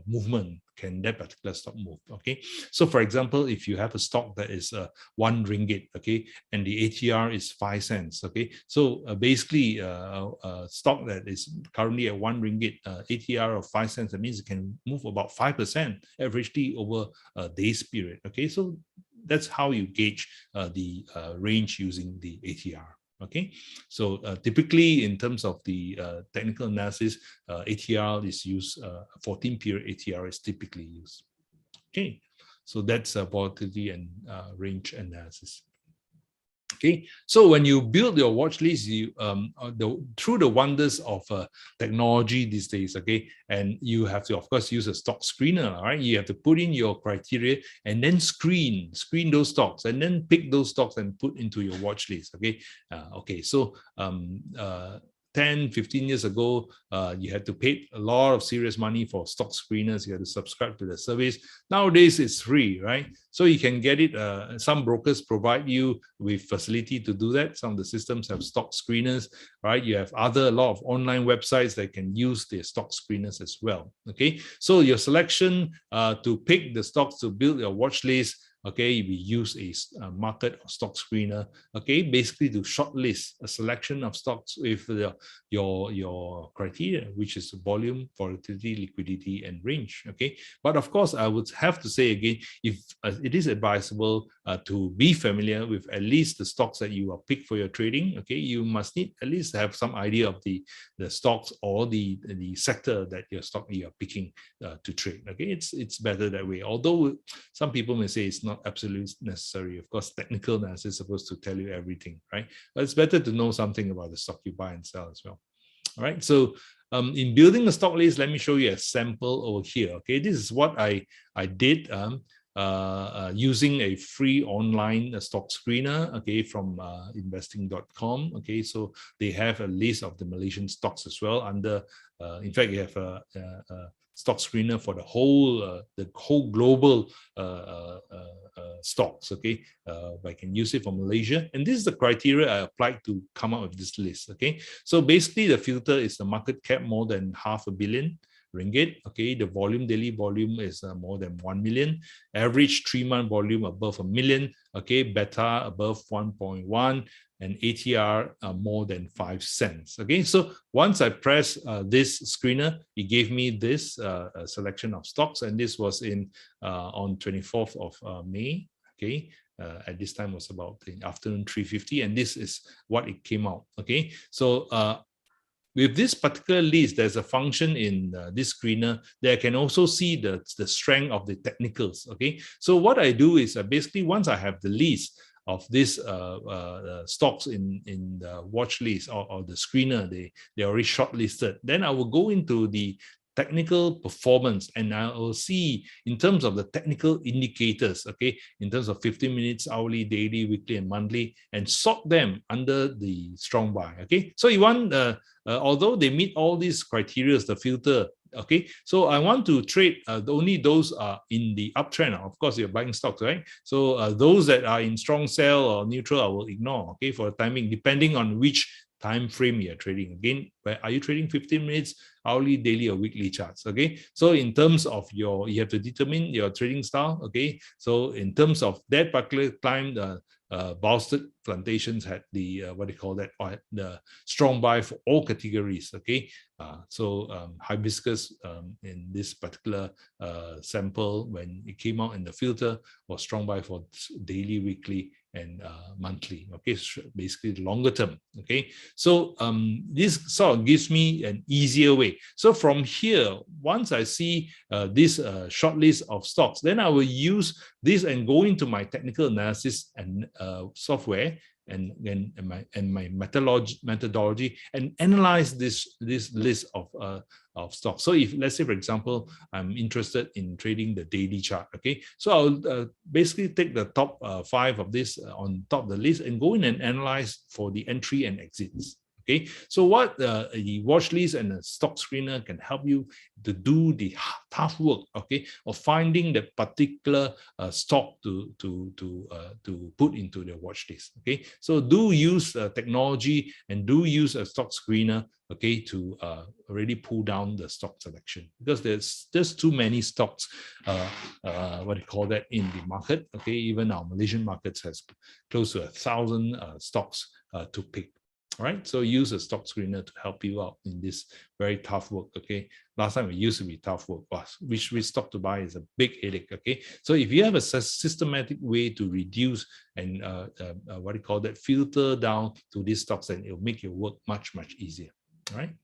movement can that particular stock move. Okay, so for example, if you have a stock that is 1 ringgit, okay, and the ATR is 5 cents. Okay, so basically a stock that is currently at 1 ringgit, ATR of 5 cents, that means it can move about 5% averagely over a day's period. Okay, so that's how you gauge the range using the ATR. Okay, so typically in terms of the technical analysis, ATR is used, 14 period ATR is typically used. Okay, so that's volatility and range analysis. Okay, so when you build your watch list, you through the wonders of technology these days, okay, and you have to, of course, use a stock screener, right? You have to put in your criteria and then screen those stocks, and then pick those stocks and put into your watch list. Okay, okay, so 10, 15 years ago, you had to pay a lot of serious money for stock screeners. You had to subscribe to the service. Nowadays, it's free, right? So you can get it. Some brokers provide you with facility to do that. Some of the systems have stock screeners, right? You have a lot of online websites that can use their stock screeners as well. Okay, so your selection to pick the stocks to build your watch list, okay, we use a market or stock screener, okay, basically to shortlist a selection of stocks with your criteria, which is volume, volatility, liquidity, and range. Okay, but of course, I would have to say again, if it is advisable to be familiar with at least the stocks that you are picked for your trading. Okay, you must need at least have some idea of the stocks or the sector that your stock you are picking to trade. Okay, it's better that way. Although some people may say it's not absolutely necessary. Of course, technical analysis is supposed to tell you everything, right? But it's better to know something about the stock you buy and sell as well. All right, so in building a stock list, let me show you a sample over here. Okay, this is what I did using a free online stock screener, okay, from investing.com. Okay, so they have a list of the Malaysian stocks as well. Under, in fact, you have a stock screener for the whole global stocks. Okay, I can use it for Malaysia, and this is the criteria I applied to come up with this list. Okay, so basically the filter is the market cap more than $500 million ringgit. Okay, the volume, daily volume is more than 1 million, average 3-month volume above 1 million. Okay, beta above 1.1, and ATR more than 5 cents. Okay, so once I press this screener, it gave me this selection of stocks, and this was in on 24th of May. Okay, at this time was about the afternoon 3:50, and this is what it came out. Okay, so with this particular list, there's a function in this screener that I can also see the strength of the technicals. Okay, so what I do is basically once I have the list of these stocks in the watch list or the screener, they're already shortlisted, then I will go into the technical performance, and I will see in terms of the technical indicators, okay, in terms of 15 minutes, hourly, daily, weekly, and monthly, and sort them under the strong buy. Okay, so you want although they meet all these criteria, the filter, okay, so I want to trade only those in the uptrend. Of course, you're buying stocks, right? So those that are in strong sell or neutral, I will ignore, okay, for the timing, depending on which time frame you're trading. Again, where are you trading 15 minutes, hourly, daily, or weekly charts? Okay, so in terms of you have to determine your trading style. Okay, so in terms of that particular time, the Boston Plantations had the what do you call that? The strong buy for all categories. Okay, hibiscus in this particular sample, when it came out in the filter, was strong buy for daily, weekly, and monthly. Okay, so basically the longer term. Okay, so this sort of gives me an easier way. So from here, once I see this short list of stocks, then I will use this and go into my technical analysis and software and my methodology and analyze this list of stocks. So if, let's say, for example, I'm interested in trading the daily chart, okay, so I'll basically take the top 5 of this on top of the list and go in and analyze for the entry and exits. Okay, so what the watch list and the stock screener can help you to do the tough work, okay, of finding the particular stock to put into the watch list. Okay, so do use technology and do use a stock screener, okay, to already pull down the stock selection, because there's too many stocks, what do you call that, in the market. Okay, even our Malaysian markets has close to 1,000 stocks to pick. All right, so use a stock screener to help you out in this very tough work. Okay, last time it used to be tough work. Which stock to buy is a big headache. Okay, so if you have a systematic way to reduce and what do you call that, filter down to these stocks, then it'll make your work much easier. All right.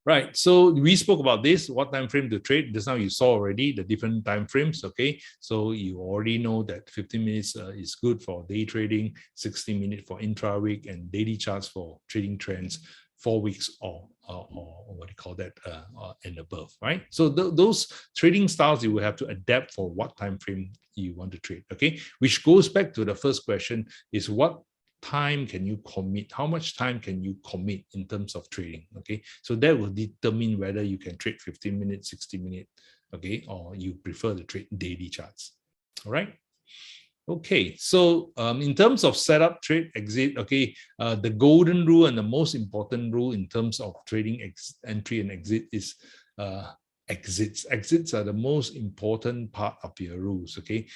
Right, so we spoke about this, what time frame to trade. Just now you saw already the different time frames. Okay, so you already know that 15 minutes is good for day trading, 60 minutes for intra-week, and daily charts for trading trends, 4 weeks or what do you call that, and above, right? So those trading styles you will have to adapt for what time frame you want to trade. Okay, which goes back to the first question, is what time can you commit? How much time can you commit in terms of trading? Okay, so that will determine whether you can trade 15 minutes, 60 minutes, okay, or you prefer to trade daily charts. All right. Okay, so in terms of setup, trade, exit, okay, the golden rule and the most important rule in terms of trading entry and exit is exits. Exits are the most important part of your rules, okay?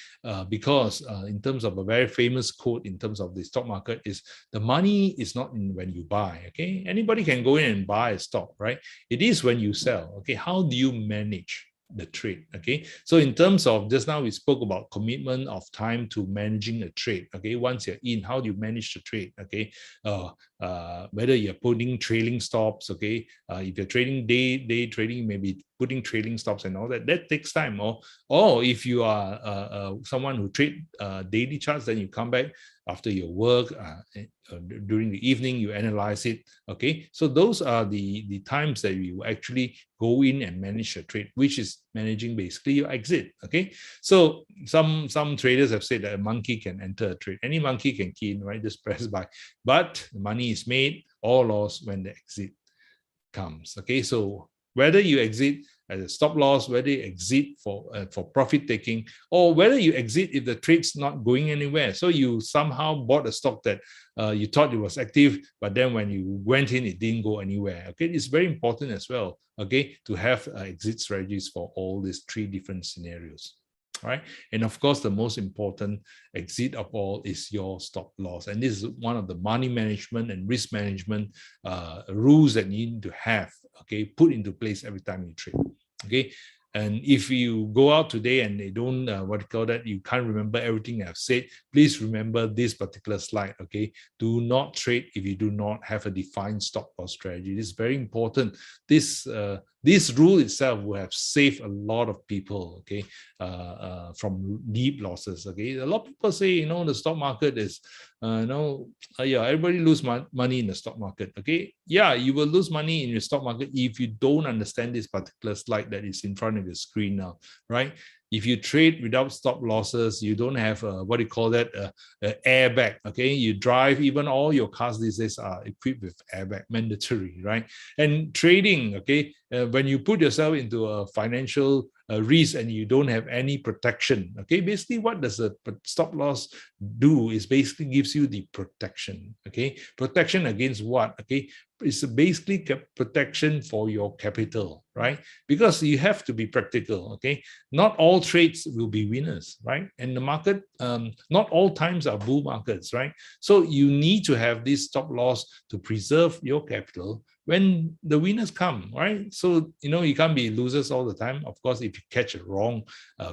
Because in terms of a very famous quote in terms of the stock market is, the money is not in when you buy, okay? Anybody can go in and buy a stock, right? It is when you sell, okay? How do you manage the trade? Okay, so in terms of, just now we spoke about commitment of time to managing a trade. Okay, once you're in, how do you manage the trade? Okay, whether you're putting trailing stops, okay, if you're trading day trading, maybe putting trailing stops and all that takes time. Or if you are someone who trade daily charts, then you come back after your work during the evening, you analyze it. Okay, so those are the times that you actually go in and manage a trade, which is managing basically your exit. Okay, so some traders have said that a monkey can enter a trade. Any monkey can key in, right? Just press buy, but the money is made or lost when the exit comes. Okay, so whether you exit as a stop loss, whether you exit for profit taking, or whether you exit if the trade's not going anywhere. So you somehow bought a stock that you thought it was active, but then when you went in, it didn't go anywhere. Okay, it's very important as well, okay, to have exit strategies for all these 3 different scenarios. All right, and of course, the most important exit of all is your stop loss. And this is one of the money management and risk management rules that you need to have, okay, put into place every time you trade. Okay, and if you go out today and they don't, what do you call that, you can't remember everything I've said, please remember this particular slide. Okay, do not trade if you do not have a defined stop loss strategy. This is very important. This rule itself will have saved a lot of people, okay, from deep losses. Okay, a lot of people say, the stock market is, yeah, everybody lose money in the stock market. Okay, yeah, you will lose money in your stock market if you don't understand this particular slide that is in front of your screen now, right? If you trade without stop losses, you don't have what do you call that, airbag. Okay, you drive, even all your cars these days are equipped with airbag, mandatory, right? And trading, okay, when you put yourself into a financial risk and you don't have any protection, okay, basically what does a stop loss do is basically gives you the protection, okay, protection against what, okay, it's basically protection for your capital, right? Because you have to be practical, okay? Not all trades will be winners, right? And the market, not all times are bull markets, right? So you need to have this stop loss to preserve your capital when the winners come, right? So, you can't be losers all the time. Of course, if you catch a wrong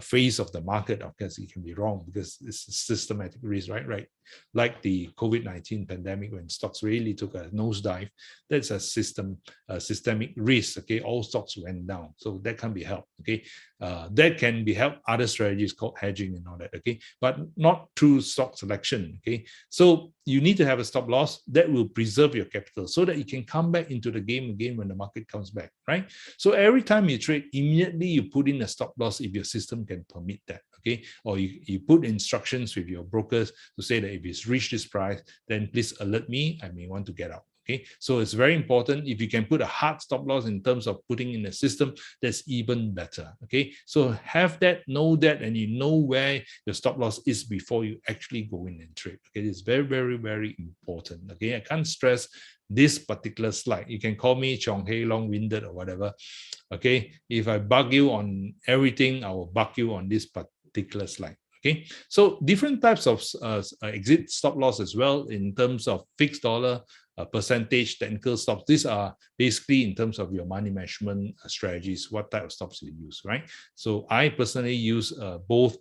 phase of the market, of course, it can be wrong because it's a systematic risk, right? Right. Like the COVID-19 pandemic, when stocks really took a nosedive, that's a systemic risk, okay? All stocks went down. So that can be helped, okay? That can be helped other strategies called hedging and all that, okay? But not through stock selection, okay? So you need to have a stop loss that will preserve your capital so that you can come back into the game again when the market comes back, right? So every time you trade, immediately you put in a stop loss if your system can permit that, okay? Or you put instructions with your brokers to say that if it's reached this price, then please alert me, I may want to get out. Okay, so it's very important. If you can put a hard stop loss in terms of putting in a system, that's even better. Okay, so have that, know that, and you know where your stop loss is before you actually go in and trade. Okay, it's very, very, very important. Okay, I can't stress this particular slide. You can call me Chong Hei, long-winded or whatever. Okay, if I bug you on everything, I will bug you on this particular slide. Okay, so different types of exit stop loss as well in terms of fixed dollar, percentage, technical stops. These are basically in terms of your money management strategies, what type of stops you use, right? So I personally use both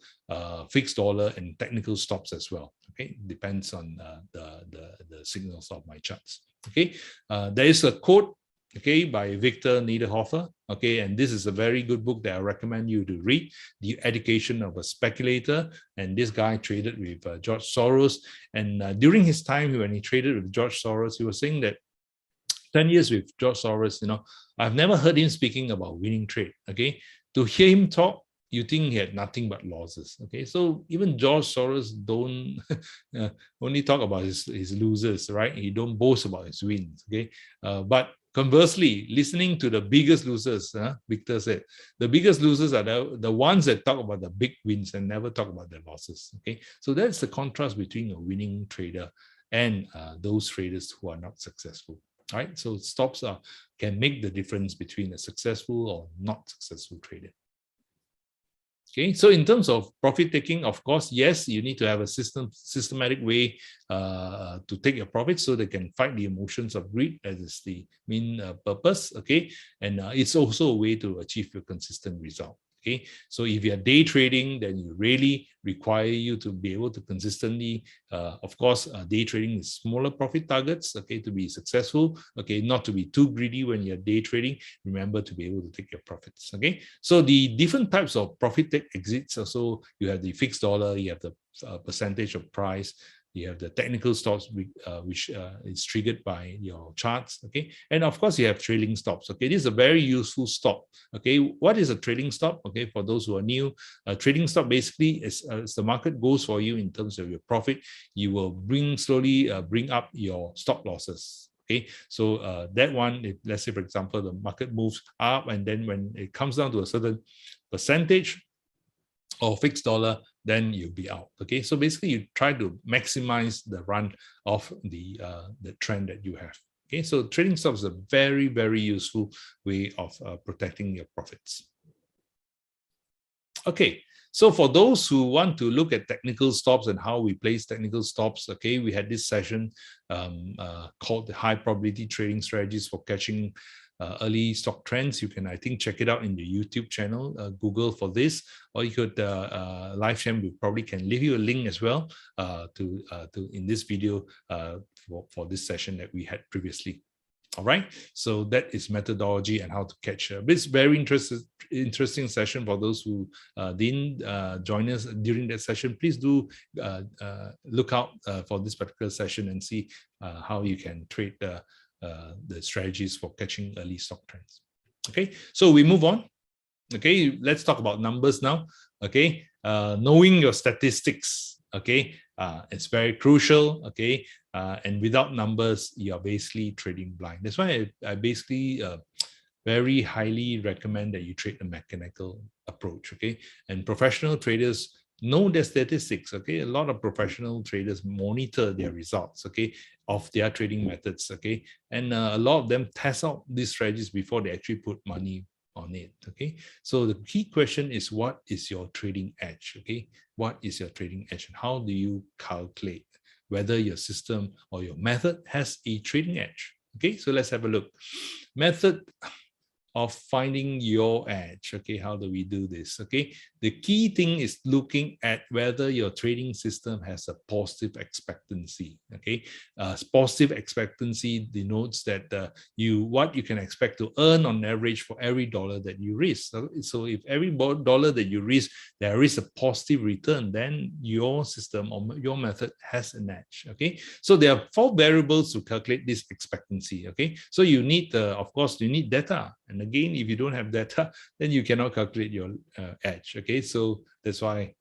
fixed dollar and technical stops as well. Okay, depends on the signals of my charts. Okay, there is a quote, okay, by Victor Niederhofer. Okay, and this is a very good book that I recommend you to read, The Education of a Speculator. And this guy traded with George Soros. And during his time when he traded with George Soros, he was saying that 10 years with George Soros, I've never heard him speaking about winning trade. Okay, to hear him talk, you think he had nothing but losses. Okay, so even George Soros don't only talk about his losers, right? He don't boast about his wins. Okay, but conversely, listening to the biggest losers, Victor said, the biggest losers are the ones that talk about the big wins and never talk about their losses. Okay, so that's the contrast between a winning trader and those traders who are not successful. Right, so stops can make the difference between a successful or not successful trader. Okay, so in terms of profit taking, of course, yes, you need to have a systematic way to take your profits so they can fight the emotions of greed, as is the main purpose. Okay, and it's also a way to achieve a consistent result. Okay, so if you're day trading, then you really require you to be able to consistently, of course, day trading is smaller profit targets, okay, to be successful, okay, not to be too greedy when you're day trading. Remember to be able to take your profits, okay? So the different types of profit take exits, also you have the fixed dollar, you have the percentage of price, you have the technical stops, which is triggered by your charts, okay? And of course, you have trailing stops, okay? This is a very useful stop, okay? What is a trailing stop, okay? For those who are new, a trading stop basically is as the market goes for you in terms of your profit, you will slowly bring up your stop losses. Okay, so that one, if, let's say, for example, the market moves up and then when it comes down to a certain percentage or fixed dollar, then you'll be out. Okay, so basically you try to maximize the run of the trend that you have. Okay, so trading stops is a very, very useful way of protecting your profits. Okay, so for those who want to look at technical stops and how we place technical stops, okay, we had this session called the high probability trading strategies for catching early stock trends. You can, I think, check it out in the YouTube channel, Google for this, or you could live stream. We probably can leave you a link as well to in this video for this session that we had previously. All right, so that is methodology and how to catch. It's very interesting session for those who didn't join us during that session. Please do look out for this particular session and see how you can trade the strategies for catching early stock trends. Okay, so we move on. Okay, let's talk about numbers now. Okay, knowing your statistics, okay, it's very crucial. Okay, and without numbers, you are basically trading blind. That's why I basically very highly recommend that you trade a mechanical approach, okay? And professional traders know their statistics, okay? A lot of professional traders monitor their results, okay, of their trading methods, okay? And a lot of them test out these strategies before they actually put money on it, okay? So the key question is, what is your trading edge, okay? What is your trading edge, and how do you calculate whether your system or your method has a trading edge? Okay, so let's have a look. Method of finding your edge. Okay, how do we do this? Okay, the key thing is looking at whether your trading system has a positive expectancy. Okay, positive expectancy denotes that what you can expect to earn on average for every dollar that you risk. So if every dollar that you risk there is a positive return, then your system or your method has an edge. Okay, so there are 4 variables to calculate this expectancy. Okay, so you need of course you need data. And again, if you don't have data, then you cannot calculate your edge. Okay, so that's why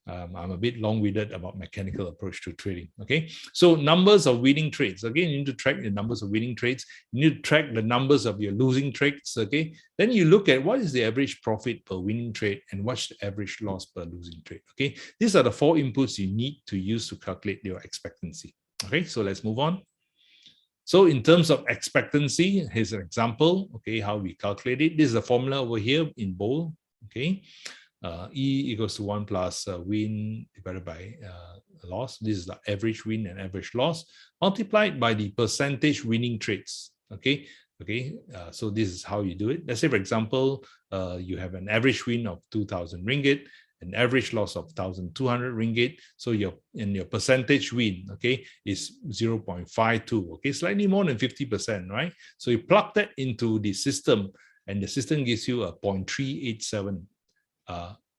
I'm a bit long-winded about mechanical approach to trading. Okay, so numbers of winning trades. Again, you need to track the numbers of winning trades. You need to track the numbers of your losing trades. Okay, then you look at what is the average profit per winning trade and what's the average loss per losing trade. Okay, these are the 4 inputs you need to use to calculate your expectancy. Okay, so let's move on. So in terms of expectancy, here's an example, okay, how we calculate it. This is the formula over here in bold, okay. E equals to 1 plus win divided by loss. This is the average win and average loss multiplied by the percentage winning trades, okay. So this is how you do it. Let's say, for example, you have an average win of 2,000 ringgit, an average loss of 1,200 ringgit. So your percentage win, okay, is 0.52, okay, slightly more than 50%, right? So you plug that into the system, and the system gives you a 0.387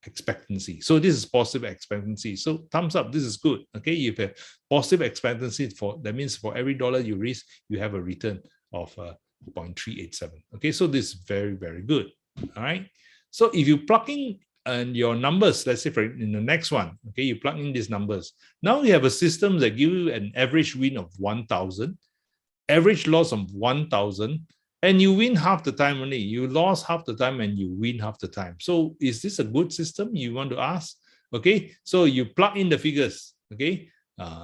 expectancy. So this is positive expectancy. So thumbs up, this is good. Okay, you have positive expectancy that means for every dollar you risk, you have a return of 0.387. Okay, so this is very, very good. All right. So if you plug in and your numbers, let's say in the next one, okay, you plug in these numbers. Now you have a system that gives you an average win of 1,000, average loss of 1,000, and you win half the time only. You lost half the time and you win half the time. So is this a good system, you want to ask? Okay, so you plug in the figures, okay?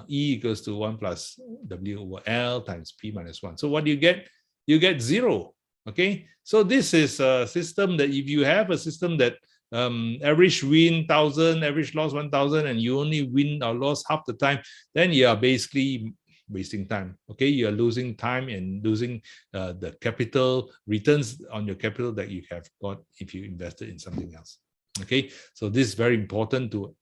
E equals to 1 plus W over L times P minus 1. So what do you get? You get 0, okay? So this is a system that if you have a system that average win 1,000, average loss 1,000, and you only win or lost half the time, then you are basically wasting time. Okay, you are losing time and losing the capital returns on your capital that you have got if you invested in something else. Okay, so this is very important to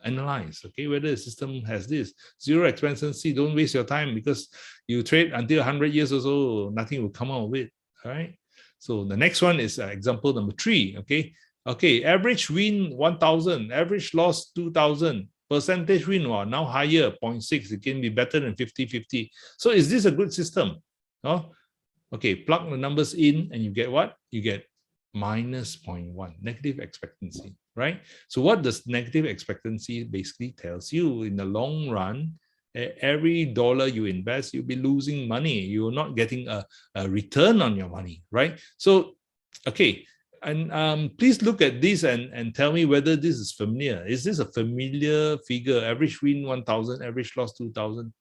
analyze. Okay, whether the system has this 0 expectancy. Don't waste your time, because you trade until 100 years or so, nothing will come out of it. All right. So the next one is example number 3. Okay, average win 1,000, average loss 2,000. Percentage win, now higher, 0.6. It can be better than 50-50. So is this a good system? Oh, okay, plug the numbers in and you get what? You get minus 0.1, negative expectancy, right? So what does negative expectancy basically tells you? In the long run, every dollar you invest, you'll be losing money. You're not getting a return on your money, right? So, okay. And please look at this and tell me whether this is familiar. Is this a familiar figure? Average win 1,000, average loss 2,000.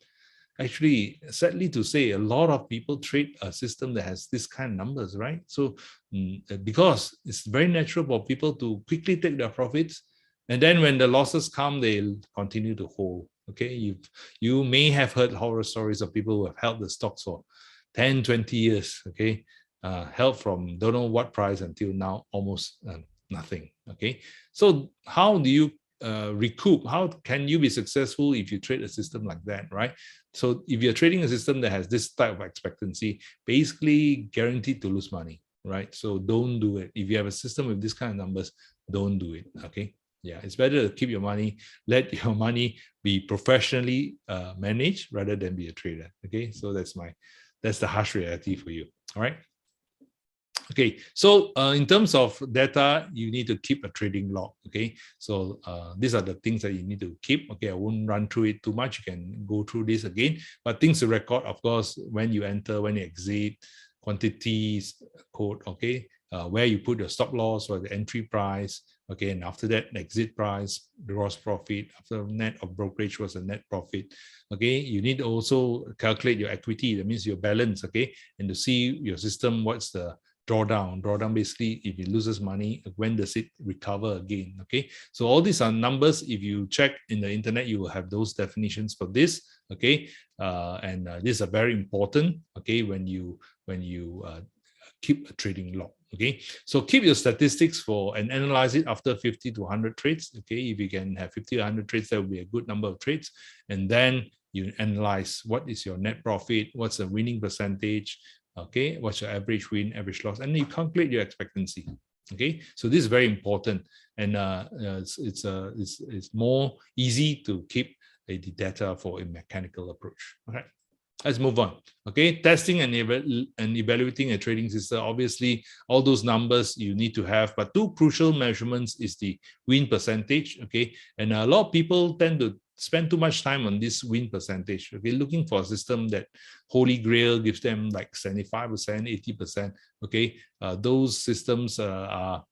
Actually, sadly to say, a lot of people trade a system that has this kind of numbers, right? So because it's very natural for people to quickly take their profits, and then when the losses come, they'll continue to hold. Okay, you may have heard horror stories of people who have held the stocks for 10, 20 years, okay? Held from don't know what price until now almost nothing. Okay, so how do you recoup? How can you be successful if you trade a system like that, right? So if you're trading a system that has this type of expectancy, basically guaranteed to lose money, right? So don't do it. If you have a system with this kind of numbers, don't do it. Okay, yeah, it's better to keep your money, let your money be professionally managed rather than be a trader. Okay, so that's the harsh reality for you. All right. Okay, so in terms of data, you need to keep a trading log. Okay, so these are the things that you need to keep. Okay, I won't run through it too much. You can go through this again, but things to record, of course, when you enter, when you exit, quantities code, okay, where you put your stop loss or the entry price, okay, and after that, exit price, gross profit, after net of brokerage was a net profit, okay. You need to also calculate your equity, that means your balance, okay, and to see your system, what's the drawdown. Drawdown basically, if it loses money, when does it recover again? Okay, so all these are numbers. If you check in the internet, you will have those definitions for this. Okay, and these are very important. Okay, when you keep a trading log. Okay, so keep your statistics for and analyze it after 50 to 100 trades. Okay, if you can have 50 to 100 trades, that would be a good number of trades. And then you analyze what is your net profit, what's the winning percentage, okay, what's your average win, average loss, and you calculate your expectancy. Okay, so this is very important, and it's more easy to keep the data for a mechanical approach. All right, let's move on. Okay, testing and evaluating a trading system. Obviously, all those numbers you need to have, but two crucial measurements is the win percentage. Okay, and a lot of people tend to spend too much time on this win percentage. Okay, looking for a system that holy grail gives them like 75%, 80%. Okay, those systems are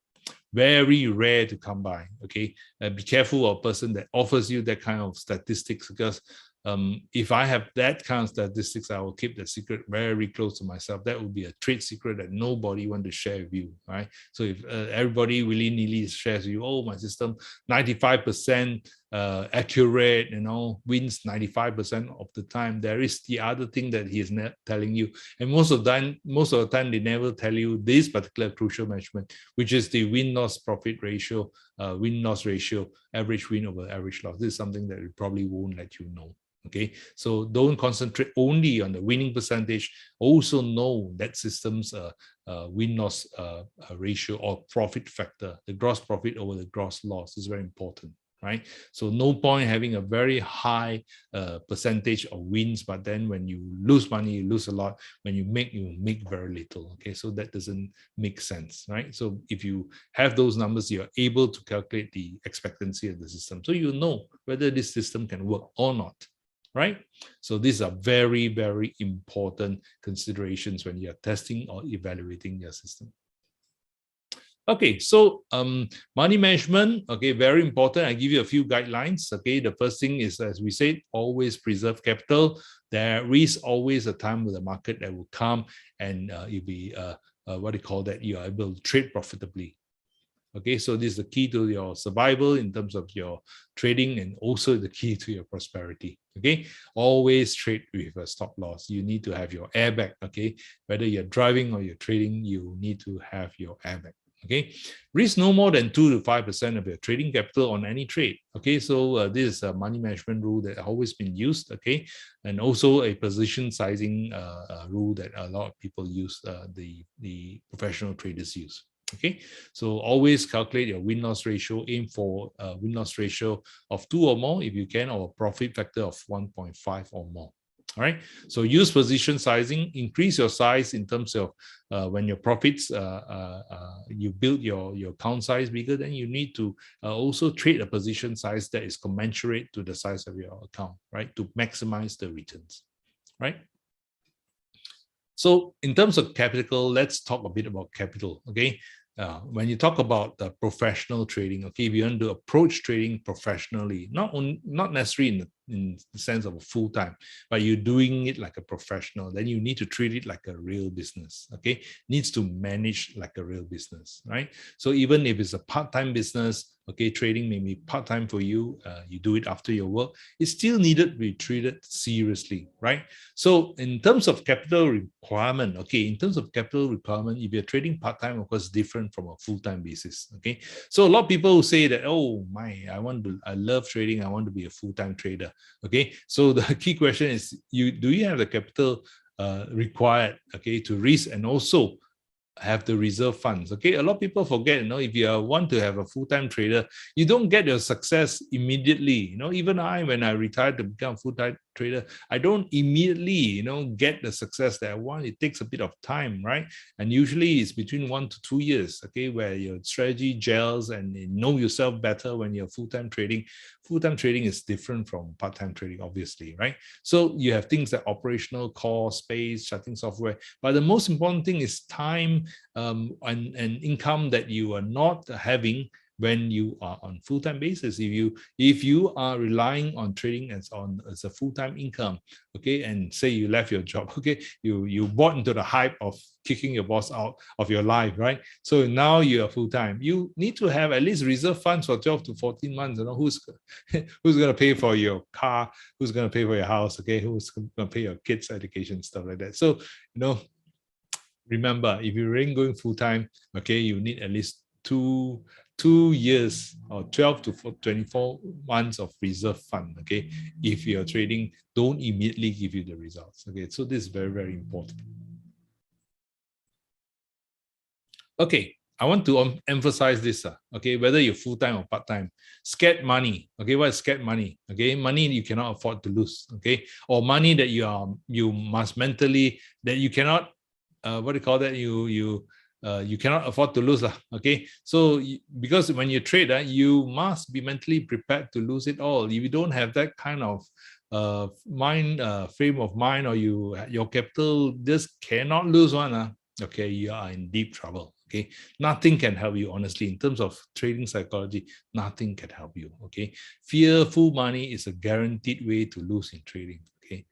very rare to come by. Okay, be careful of a person that offers you that kind of statistics, because if I have that kind of statistics, I will keep the secret very close to myself. That would be a trade secret that nobody want to share with you, right? So if everybody willy-nilly shares with you, oh, my system 95% accurate, wins 95% of the time, there is the other thing that he is not telling you, and most of the time they never tell you this particular crucial measurement, which is the win-loss profit ratio, win-loss ratio, average win over average loss. This is something that we probably won't let you know. Okay, so don't concentrate only on the winning percentage. Also know that system's win-loss ratio or profit factor, the gross profit over the gross loss, is very important, right? So no point having a very high percentage of wins, but then when you lose money, you lose a lot. When you make very little. Okay, so that doesn't make sense, right? So if you have those numbers, you're able to calculate the expectancy of the system, so you know whether this system can work or not. Right? So these are very, very important considerations when you're testing or evaluating your system. Okay, so money management, okay, very important. I give you a few guidelines. Okay, the first thing is, as we said, always preserve capital. There is always a time with the market that will come and you'll be, what do you call that? You are able to trade profitably. Okay, so this is the key to your survival in terms of your trading, and also the key to your prosperity. Okay, always trade with a stop loss. You need to have your airbag. Okay, whether you're driving or you're trading, you need to have your airbag. Okay, risk no more than 2 to 5% of your trading capital on any trade. Okay, so this is a money management rule that has always been used. Okay, and also a position sizing rule that a lot of people use, the professional traders use. Okay, so always calculate your win-loss ratio. Aim for a win-loss ratio of 2 or more if you can, or a profit factor of 1.5 or more. All right, so use position sizing. Increase your size in terms of when your profits, you build your account size bigger, then you need to also trade a position size that is commensurate to the size of your account, right, to maximize the returns, right? So in terms of capital, let's talk a bit about capital. Okay, when you talk about professional trading, okay, if you want to approach trading professionally, not necessarily in the sense of a full-time, but you're doing it like a professional, then you need to treat it like a real business. Okay, needs to manage like a real business, right? So even if it's a part-time business, okay, trading may be part-time for you, you do it after your work, it's still needed to be treated seriously, right? So in terms of capital requirement, okay, in terms of capital requirement, if you're trading part-time, of course, different from a full-time basis. Okay, so a lot of people who say that, oh my, I love trading, I want to be a full-time trader. Okay, so the key question is, do you have the capital required, okay, to risk and also have the reserve funds? Okay, a lot of people forget, if you want to have a full-time trader, you don't get your success immediately. Even when I retired to become a full-time trader, I don't immediately, get the success that I want. It takes a bit of time, right? And usually it's between 1 to 2 years, okay, where your strategy gels and you know yourself better when you're full-time trading. Full-time trading is different from part-time trading, obviously, right? So you have things like operational cost, space, charting software, but the most important thing is time and income that you are not having when you are on full-time basis. If you are relying on trading as a full-time income, okay, and say you left your job, okay, you bought into the hype of kicking your boss out of your life, right? So now you are full-time. You need to have at least reserve funds for 12 to 14 months. Who's going to pay for your car? Who's going to pay for your house? Okay, who's going to pay your kids' education, stuff like that. So remember, if you're really going full-time, okay, you need at least two years or 12 to 24 months of reserve fund. Okay, if you're trading, don't immediately give you the results. Okay, so this is very, very important. Okay, I want to emphasize this. Okay, whether you're full-time or part-time, scared money. Okay, what is scared money? Okay, money you cannot afford to lose. Okay, or money that you must mentally, that you cannot what do you call that? You cannot afford to lose. Okay. So because when you trade, you must be mentally prepared to lose it all. If you don't have that kind of frame of mind, or your capital just cannot lose one, okay, you are in deep trouble. Okay. Nothing can help you, honestly, in terms of trading psychology. Nothing can help you. Okay. Fearful money is a guaranteed way to lose in trading. Okay.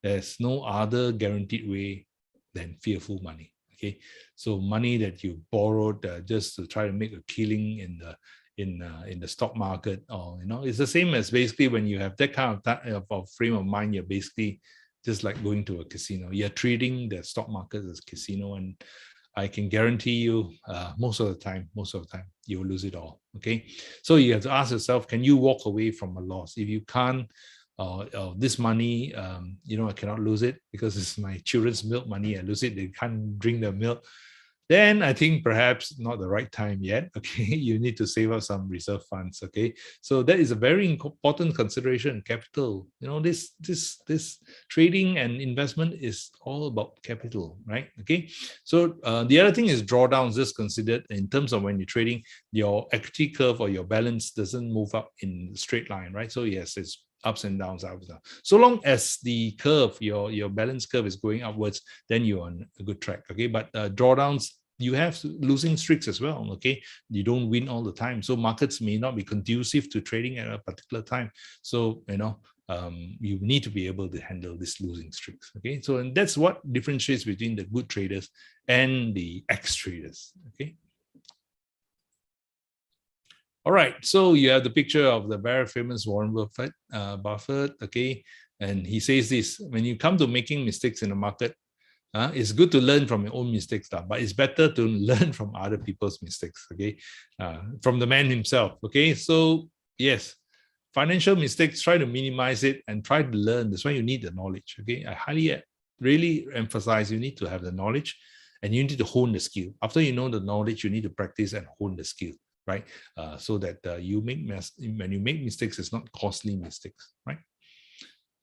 There's no other guaranteed way than fearful money. Okay, so money that you borrowed just to try to make a killing in the stock market, or it's the same as basically when you have that kind of frame of mind. You're basically just like going to a casino. You're treating the stock market as a casino, and I can guarantee you, most of the time, you will lose it all. Okay, so you have to ask yourself, can you walk away from a loss? If you can't, this money, I cannot lose it because it's my children's milk money. I lose it, they can't drink the milk. Then I think perhaps not the right time yet. Okay, you need to save up some reserve funds. Okay, so that is a very important consideration. Capital, this trading and investment is all about capital, right? Okay, so the other thing is drawdowns. Just considered in terms of when you're trading, your equity curve or your balance doesn't move up in a straight line, right? So yes, it's ups and downs, so long as the curve, your balance curve is going upwards, then you're on a good track. Okay, but drawdowns, you have losing streaks as well. Okay, you don't win all the time, so markets may not be conducive to trading at a particular time. So you need to be able to handle these losing streaks. Okay, so and that's what differentiates between the good traders and the ex-traders. Okay. All right, so you have the picture of the very famous Warren Buffett, okay, and he says this: when you come to making mistakes in the market, it's good to learn from your own mistakes, but it's better to learn from other people's mistakes, okay, from the man himself, okay. So yes, financial mistakes, try to minimize it and try to learn. That's why you need the knowledge, okay. I highly, really emphasize you need to have the knowledge and you need to hone the skill. After you know the knowledge, you need to practice and hone the skill, right? So that when you make mistakes, it's not costly mistakes, right?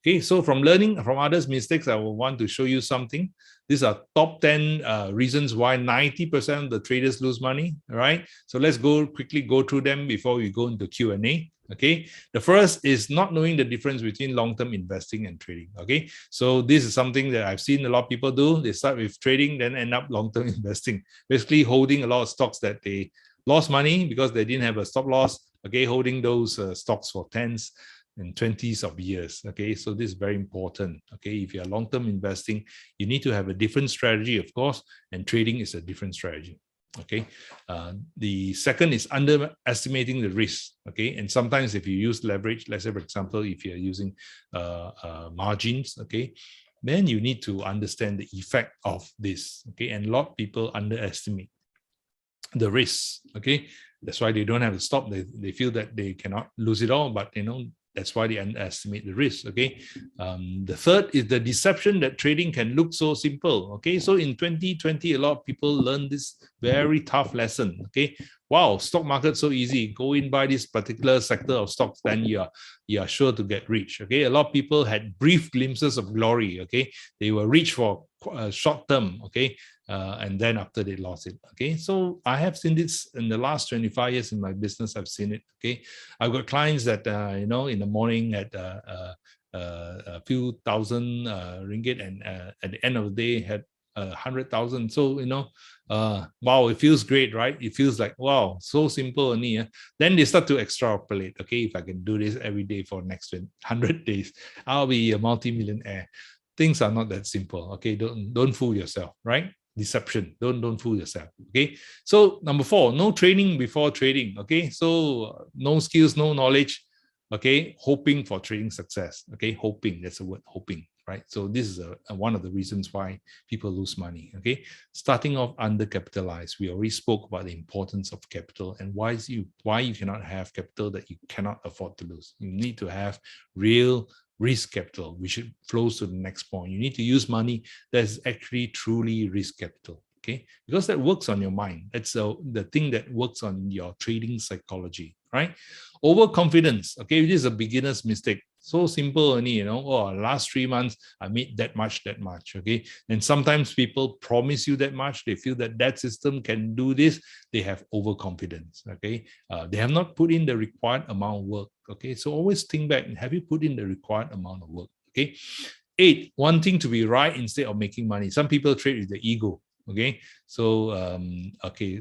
Okay, so from learning from others' mistakes, I will want to show you something. These are top 10 reasons why 90% of the traders lose money, all right? So let's quickly go through them before we go into Q&A. Okay, the first is not knowing the difference between long-term investing and trading. Okay, so this is something that I've seen a lot of people do. They start with trading, then end up long-term investing, basically holding a lot of stocks that they lost money because they didn't have a stop loss. Okay, holding those stocks for tens and 20s of years. Okay, so this is very important. Okay, if you're long-term investing, you need to have a different strategy, of course, and trading is a different strategy. Okay, the second is underestimating the risk. Okay, and sometimes if you use leverage, let's say for example, if you're using margins, okay, then you need to understand the effect of this. Okay, and a lot of people underestimate the risk. Okay, that's why they don't have to stop. They feel that they cannot lose it all, but That's why they underestimate the risk. Okay. The third is the deception that trading can look so simple. Okay. So in 2020, a lot of people learned this very tough lesson. Okay. Wow, stock market so easy. Go in, buy this particular sector of stocks, then you are sure to get rich. Okay. A lot of people had brief glimpses of glory. Okay. They were rich for short term. Okay. And then after they lost it. Okay. So I have seen this in the last 25 years in my business. I've seen it. Okay. I've got clients that, in the morning at a few thousand ringgit, and at the end of the day had 100,000. So, wow, it feels great, right? It feels like, wow, so simple only. Then they start to extrapolate. Okay, if I can do this every day for next 100 days, I'll be a multi-millionaire. Things are not that simple. Okay, don't fool yourself, right? Deception. Don't fool yourself. Okay. So number 4, no training before trading. Okay. So no skills, no knowledge. Okay. Hoping for trading success. Okay. Hoping. That's the word, hoping. Right. So this is one of the reasons why people lose money. Okay. Starting off undercapitalized. We already spoke about the importance of capital and why you cannot have capital that you cannot afford to lose. You need to have real risk capital, which flows to the next point. You need to use money that's actually truly risk capital. Okay, because that works on your mind. That's the thing that works on your trading psychology, right? Overconfidence. Okay, this is a beginner's mistake. So simple only, last 3 months I made that much. Okay, and sometimes people promise you that much. They feel that system can do this. They have overconfidence. Okay, they have not put in the required amount of work. Okay, so always think back. Have you put in the required amount of work? Okay. 8, wanting to be right instead of making money. Some people trade with the ego. Okay, so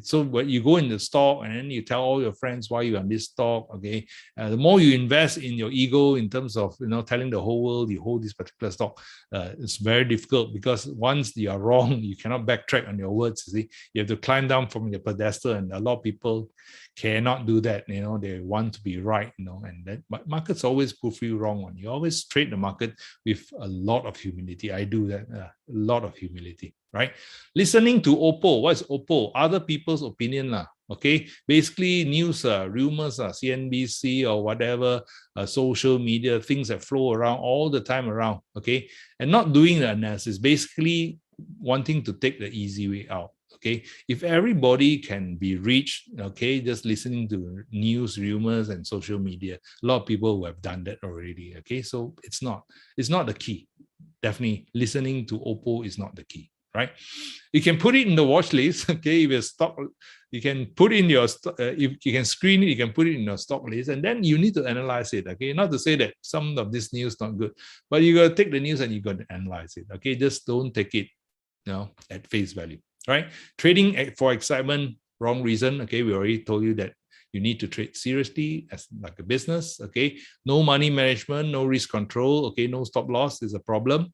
so when you go in the stock and then you tell all your friends why you're on this stock. Okay, the more you invest in your ego in terms of telling the whole world you hold this particular stock, it's very difficult, because once you are wrong, you cannot backtrack on your words. You see, you have to climb down from your pedestal, and a lot of people cannot do that. They want to be right. And that markets always prove you wrong. You always trade the market with a lot of humility. I do that, a lot of humility. Right? Listening to Oppo. What's Oppo? Other people's opinion. Okay. Basically, news, rumors, CNBC or whatever, social media, things that flow around all the time around. Okay. And not doing the analysis, basically wanting to take the easy way out. Okay. If everybody can be reached, okay, just listening to news, rumors, and social media, a lot of people who have done that already. Okay. So it's not the key. Definitely listening to Oppo is not the key. Right, you can put it in the watch list. Okay, if you stock, you can put in your if you can screen it, you can put it in your stock list, and then you need to analyze it. Okay, not to say that some of this news not good, but you got to take the news and you got to analyze it. Okay, just don't take it, at face value. Right, trading for excitement, wrong reason. Okay, we already told you that you need to trade seriously as like a business. Okay, no money management, no risk control. Okay, no stop loss is a problem.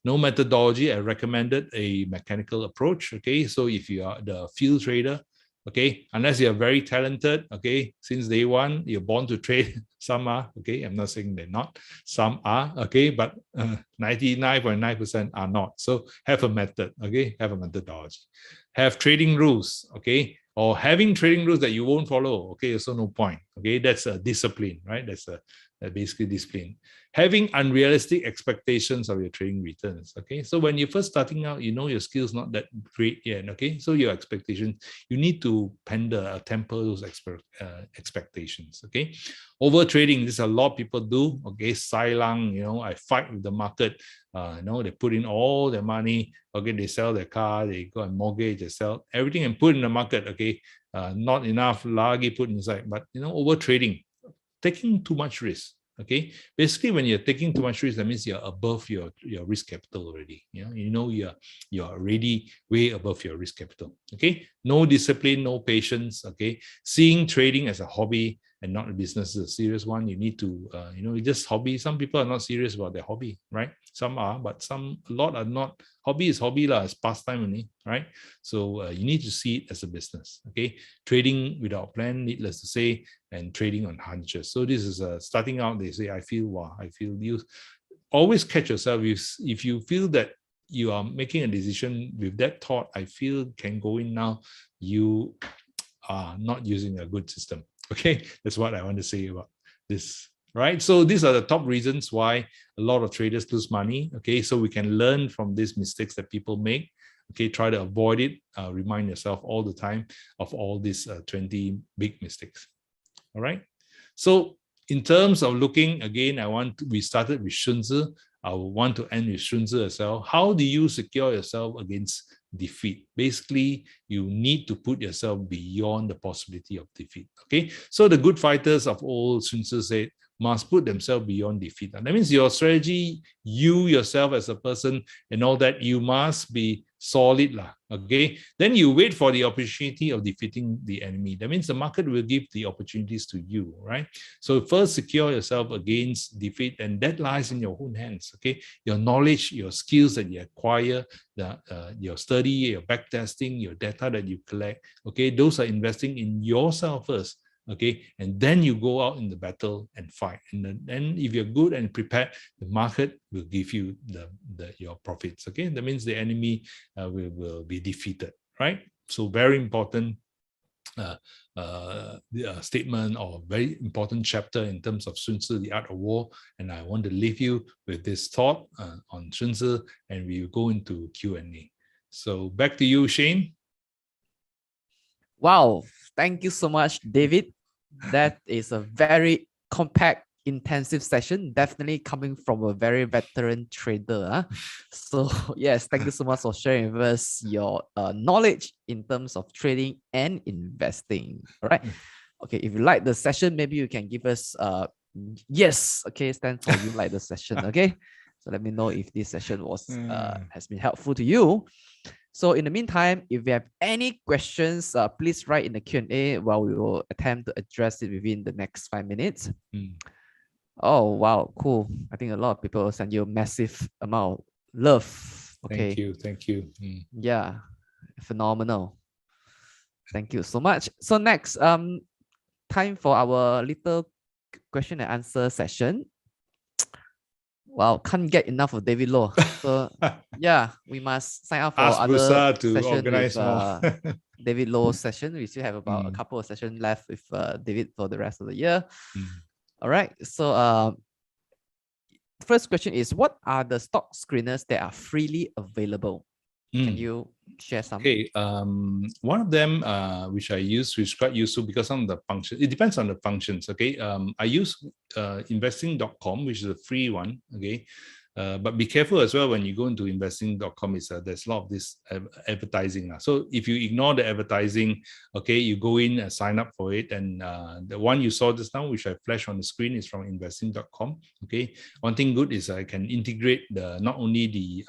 No methodology. I recommended a mechanical approach. Okay, so if you are the field trader, okay, unless you are very talented, okay, since day one, you're born to trade. Some are, okay, I'm not saying they're not. Some are, okay, but 99.9% are not. So have a method, okay, have a methodology. Have trading rules, okay, or having trading rules that you won't follow, okay, so no point. Okay, that's a discipline, right? That's basically discipline. Having unrealistic expectations of your trading returns. Okay, so when you're first starting out, your skills not that great yet. Okay, so your expectations, you need to temper those expectations. Okay, over trading, this a lot of people do. Okay, silang, I fight with the market. They put in all their money. Okay, they sell their car, they go and mortgage, they sell everything and put in the market. Okay, not enough lagi put inside, but over trading, taking too much risk. Okay, basically when you're taking too much risk, that means you're above your risk capital already. You're already way above your risk capital. Okay, no discipline, no patience. Okay, seeing trading as a hobby and not a business is a serious one. You need to it's just hobby. Some people are not serious about their hobby, right? Some are, but a lot are not. Hobby is hobby lah, it's pastime only, right? So you need to see it as a business. Okay, trading without plan, needless to say, and trading on hunches. So this is starting out. They say, I feel you always catch yourself. If you feel that you are making a decision with that thought, I feel can go in now, you are not using a good system. Okay, that's what I want to say about this. right? So these are the top reasons why a lot of traders lose money. Okay, so we can learn from these mistakes that people make. Okay, try to avoid it. Remind yourself all the time of all these 20 big mistakes. All right. So in terms of looking again, we started with Shunzi. I want to end with Shunzi as well. How do you secure yourself against defeat? Basically, you need to put yourself beyond the possibility of defeat. Okay. So the good fighters of old, Shunzi said, must put themselves beyond defeat. And that means your strategy, you yourself as a person and all that, you must be solid lah. Okay, then you wait for the opportunity of defeating the enemy. That means the market will give the opportunities to you, right? So first secure yourself against defeat, and that lies in your own hands. Okay, your knowledge, your skills that you acquire, your study, your backtesting, your data that you collect. Okay, those are investing in yourself first. Okay, and then you go out in the battle and fight, and then if you're good and prepared, the market will give you your profits. Okay, that means the enemy will be defeated, right? So very important statement, or very important chapter in terms of Sun Tzu, The Art of War. And I want to leave you with this thought on Sun Tzu, and we will go into Q&A. So back to you, Shane. Wow, thank you so much, David. That is a very compact, intensive session, definitely coming from a very veteran trader. So yes, thank you so much for sharing with us your knowledge in terms of trading and investing. All right. Okay, if you like the session, maybe you can give us yes. Okay, stands for you like the session. Okay, so let me know if this session was has been helpful to you. So in the meantime, if you have any questions, please write in the Q&A while we will attempt to address it within the next 5 minutes. Oh, wow, cool. I think a lot of people send you a massive amount of love. Okay. Thank you. Yeah, phenomenal. Thank you so much. So next, time for our little question and answer session. Wow, can't get enough of David Low. So yeah, we must sign up for Ask other Brusa to session organize with more. David Low's session. We still have about a couple of sessions left with David for the rest of the year. All right. So first question is, what are the stock screeners that are freely available? Can you share some? Okay, one of them which I use, which is quite useful because some of the functions, it depends on the functions. Okay, I use investing.com, which is a free one. Okay, but be careful as well when you go into investing.com. There's a lot of this advertising. So if you ignore the advertising, okay, you go in and sign up for it. And the one you saw just now, which I flashed on the screen, is from investing.com. Okay, one thing good is I can integrate not only the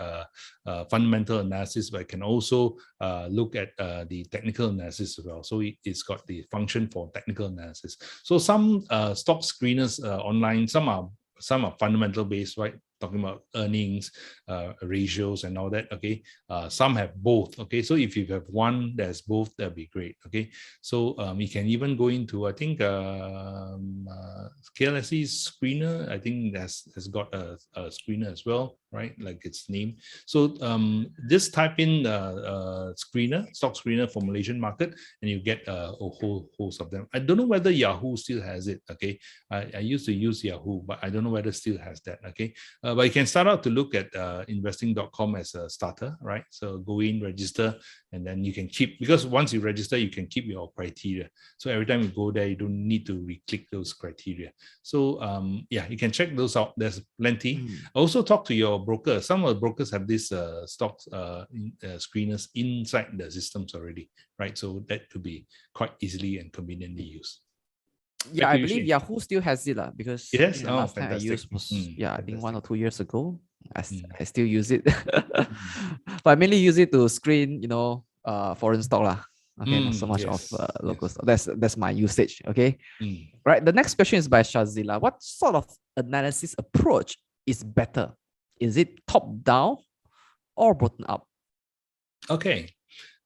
fundamental analysis, but I can also look at the technical analysis as well. So it's got the function for technical analysis. So some stock screeners online, some are fundamental based, right? Talking about earnings, ratios and all that. Okay, some have both. Okay, so if you have one that's both, that'd be great. Okay, so you can even go into, I think KLSE screener, I think has got a screener as well, right? Like its name. So just type in screener, stock screener for Malaysian market, and you get a whole host of them. I don't know whether Yahoo still has it. Okay, I used to use Yahoo, but I don't know whether it still has that. Okay, but you can start out to look at investing.com as a starter, right? So go in, register, and then you can keep, because once you register, you can keep your criteria. So every time you go there, you don't need to re-click those criteria. So yeah, you can check those out. There's plenty. Also talk to your broker. Some of the brokers have these stocks screeners inside the systems already, right? So that could be quite easily and conveniently used. Yeah, I believe Yahoo still has it because yes. the last time I used was I think 1 or 2 years ago. I still use it, but I mainly use it to screen, foreign stock lah. Okay, not so much of local stock. That's my usage. Okay, right. The next question is by Shazila. What sort of analysis approach is better? Is it top down or bottom up? Okay,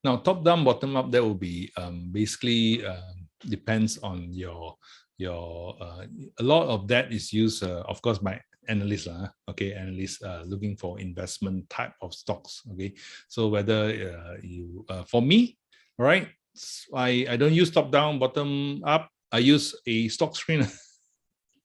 now top down, bottom up, that will be basically depends on your a lot of that is used of course by analysts, okay, analysts looking for investment type of stocks. Okay, so whether you for me, right, I don't use top down, bottom up. I use a stock screener.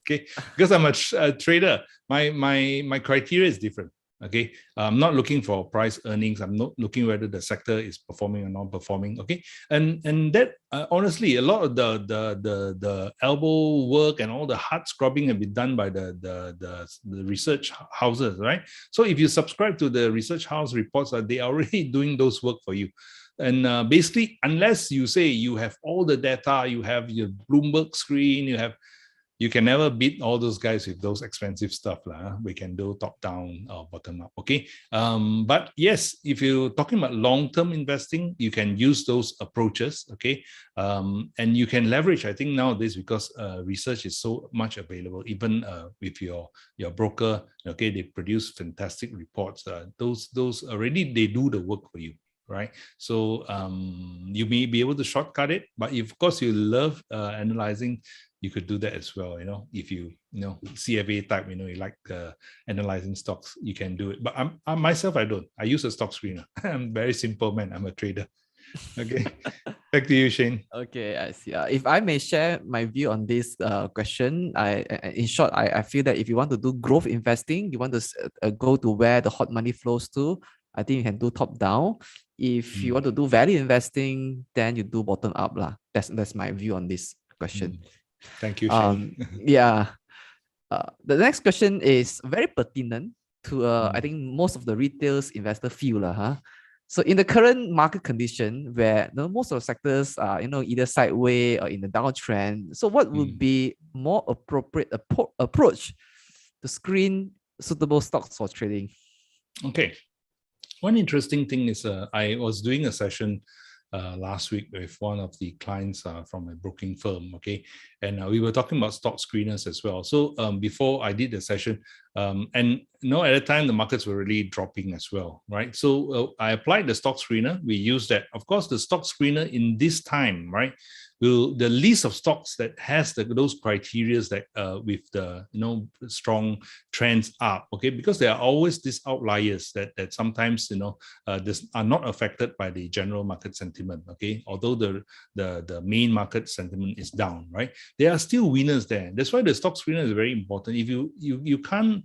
Okay, because I'm a trader. My criteria is different. Okay, I'm not looking for price earnings. I'm not looking whether the sector is performing or not performing. Okay, and that honestly, a lot of the elbow work and all the hard scrubbing have been done by the research houses, right? So if you subscribe to the research house reports, they are already doing those work for you. And basically, unless you say you have all the data, you have your Bloomberg screen, you can never beat all those guys with those expensive stuff. We can do top down or bottom up. Okay. But yes, if you're talking about long-term investing, you can use those approaches. Okay. And you can leverage, I think nowadays, because research is so much available, even with your broker, okay, they produce fantastic reports. Those already, they do the work for you. Right. So you may be able to shortcut it, but if, of course, you love analyzing, you could do that as well. If you CFA type, you like analyzing stocks, you can do it. But I myself, I don't. I use a stock screener. I'm very simple, man. I'm a trader. Okay. Back to you, Shane. Okay, I see. If I may share my view on this question, in short, I feel that if you want to do growth investing, you want to go to where the hot money flows to, I think you can do top down. If you want to do value investing, then you do bottom up lah. That's my view on this question. Thank you, Shane. Yeah. The next question is very pertinent to I think most of the retail investor feel lah. So in the current market condition where most of the sectors are either sideways or in the downtrend, so what would be more appropriate approach to screen suitable stocks for trading? Okay. One interesting thing is I was doing a session last week with one of the clients from a broking firm, okay, and we were talking about stock screeners as well. So before I did the session, and at the time the markets were really dropping as well, right? So I applied the stock screener. We used that. Of course, the stock screener in this time, right, the list of stocks that has those criteria that with the strong trends up, okay, because there are always these outliers that sometimes this are not affected by the general market sentiment, okay, although the main market sentiment is down, right, there are still winners there. That's why the stock screener is very important. If you can't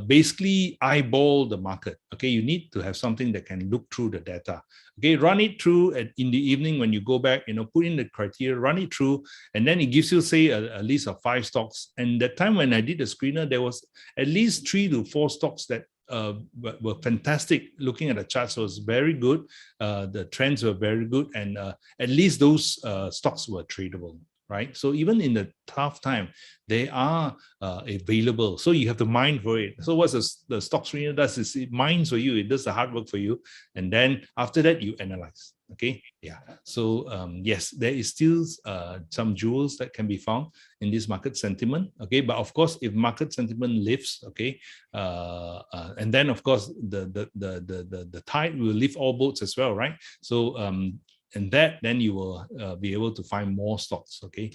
basically eyeball the market, okay, you need to have something that can look through the data, okay, run it through in the evening when you go back, put in the criteria, run it through, and then it gives you, say, a list of 5 stocks. And that time when I did the screener, there was at least 3 to 4 stocks that were fantastic. Looking at the charts, was very good. The trends were very good, and at least those stocks were tradable. Right, so even in the tough time, they are available. So you have to mine for it. So what the stock screener does is it mines for you. It does the hard work for you, and then after that you analyze. Okay, yeah. So yes, there is still some jewels that can be found in this market sentiment. Okay, but of course, if market sentiment lifts, okay, and then of course the tide will lift all boats as well, right? So and that then you will be able to find more stocks, okay,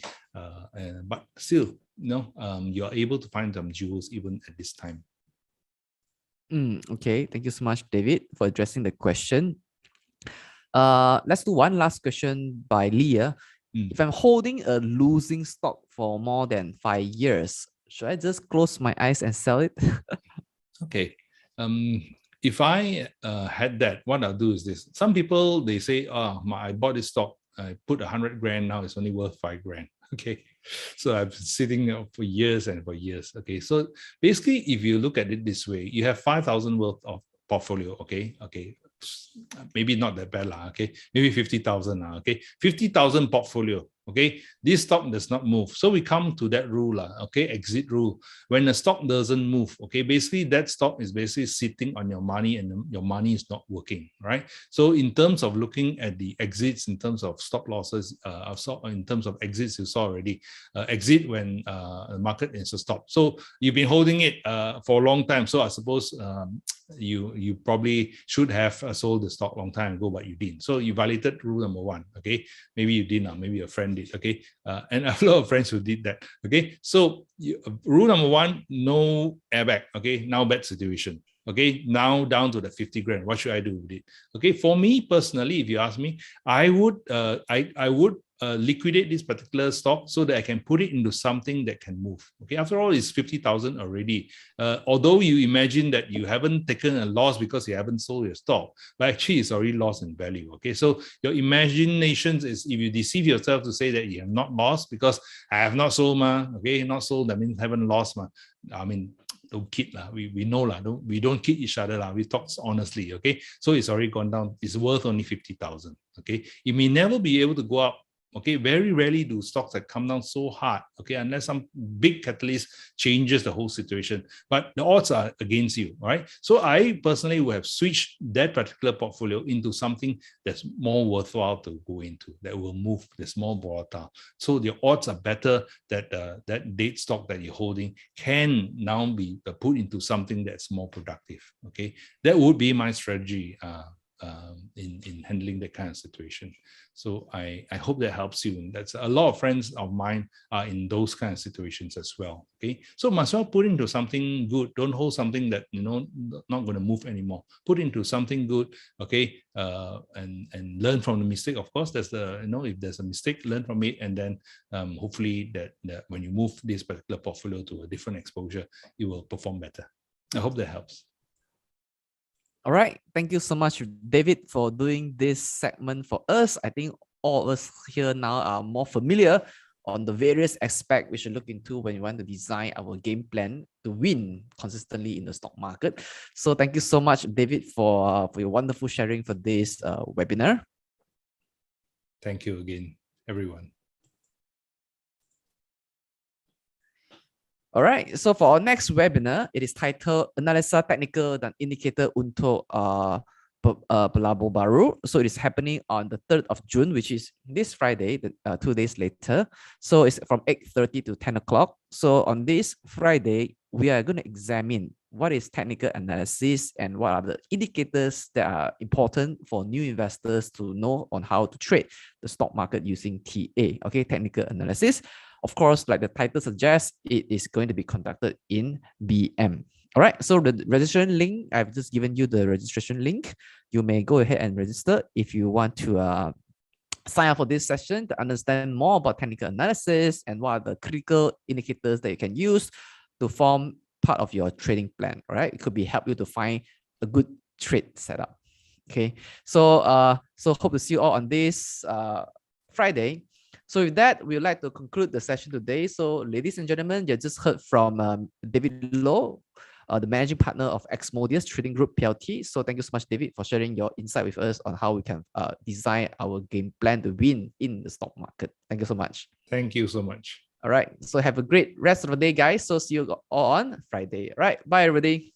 but still, you are able to find some jewels even at this time. Okay, thank you so much, David, for addressing the question. Let's do one last question by Leah. If I'm holding a losing stock for more than 5 years, should I just close my eyes and sell it? Okay. If I had that, what I'll do is this. Some people, they say, I bought this stock, I put 100 grand, now it's only worth 5 grand. Okay. So I've been sitting there for years and for years. Okay. So basically, if you look at it this way, you have 5,000 worth of portfolio. Okay. Okay. Maybe not that bad, okay. Maybe 50,000, okay. 50,000 portfolio. Okay, this stock does not move. So we come to that rule, okay, exit rule. When the stock doesn't move, okay, basically that stock is basically sitting on your money and your money is not working, right? So in terms of looking at the exits, in terms of stop losses, in terms of exits, you saw already, exit when the market is a stop. So you've been holding it for a long time. So I suppose you probably should have sold the stock long time ago, but you didn't. So you violated rule number 1, okay? Maybe you didn't, maybe your friend did, okay? And I have a lot of friends who did that, okay? So rule number 1, no airbag, okay? Now bad situation. Okay, now down to the 50 grand. What should I do with it? Okay, for me personally, if you ask me, I would liquidate this particular stock so that I can put it into something that can move. Okay, after all, it's 50,000 already. Although you imagine that you haven't taken a loss because you haven't sold your stock, but actually it's already lost in value. Okay, so your imaginations is, if you deceive yourself to say that you have not lost because I have not sold, ma. Okay, not sold, that means haven't lost, ma. I mean, don't kid lah. We know lah. We don't kid each other lah. We talk honestly. Okay, so it's already gone down. It's worth only 50,000. Okay, it may never be able to go up. Okay, very rarely do stocks that come down so hard. Okay, unless some big catalyst changes the whole situation. But the odds are against you. All right. So I personally would have switched that particular portfolio into something that's more worthwhile to go into, that will move, that's more volatile. So the odds are better that that date stock that you're holding can now be put into something that's more productive. Okay, that would be my strategy in handling that kind of situation. So I hope that helps you. And that's a lot of friends of mine are in those kind of situations as well. Okay, so might as well put into something good. Don't hold something that not going to move anymore. Put into something good. Okay, and learn from the mistake. Of course, there's if there's a mistake, learn from it, and then hopefully that when you move this particular portfolio to a different exposure, it will perform better. I hope that helps. All right. Thank you so much, David, for doing this segment for us. I think all of us here now are more familiar on the various aspects we should look into when we want to design our game plan to win consistently in the stock market. So thank you so much, David, for your wonderful sharing for this webinar. Thank you again, everyone. Alright, so for our next webinar, it is titled Analisa Teknikal dan Indikator untuk Pelabur Baru. So it is happening on the 3rd of June, which is this Friday, 2 days later. So it's from 8:30 to 10 o'clock. So on this Friday, we are going to examine what is technical analysis and what are the indicators that are important for new investors to know on how to trade the stock market using TA, okay, technical analysis. Of course, like the title suggests, it is going to be conducted in BM. All right, so the registration link, I've just given you the registration link. You may go ahead and register if you want to sign up for this session to understand more about technical analysis and what are the critical indicators that you can use to form part of your trading plan. All right, it could be help you to find a good trade setup. Okay, so hope to see you all on this Friday. So with that, we would like to conclude the session today. So ladies and gentlemen, you just heard from David Low, the managing partner of Xmodeus Trading Group PLT. So thank you so much, David, for sharing your insight with us on how we can design our game plan to win in the stock market. Thank you so much. Thank you so much. All right. So have a great rest of the day, guys. So see you all on Friday. All right. Bye, everybody.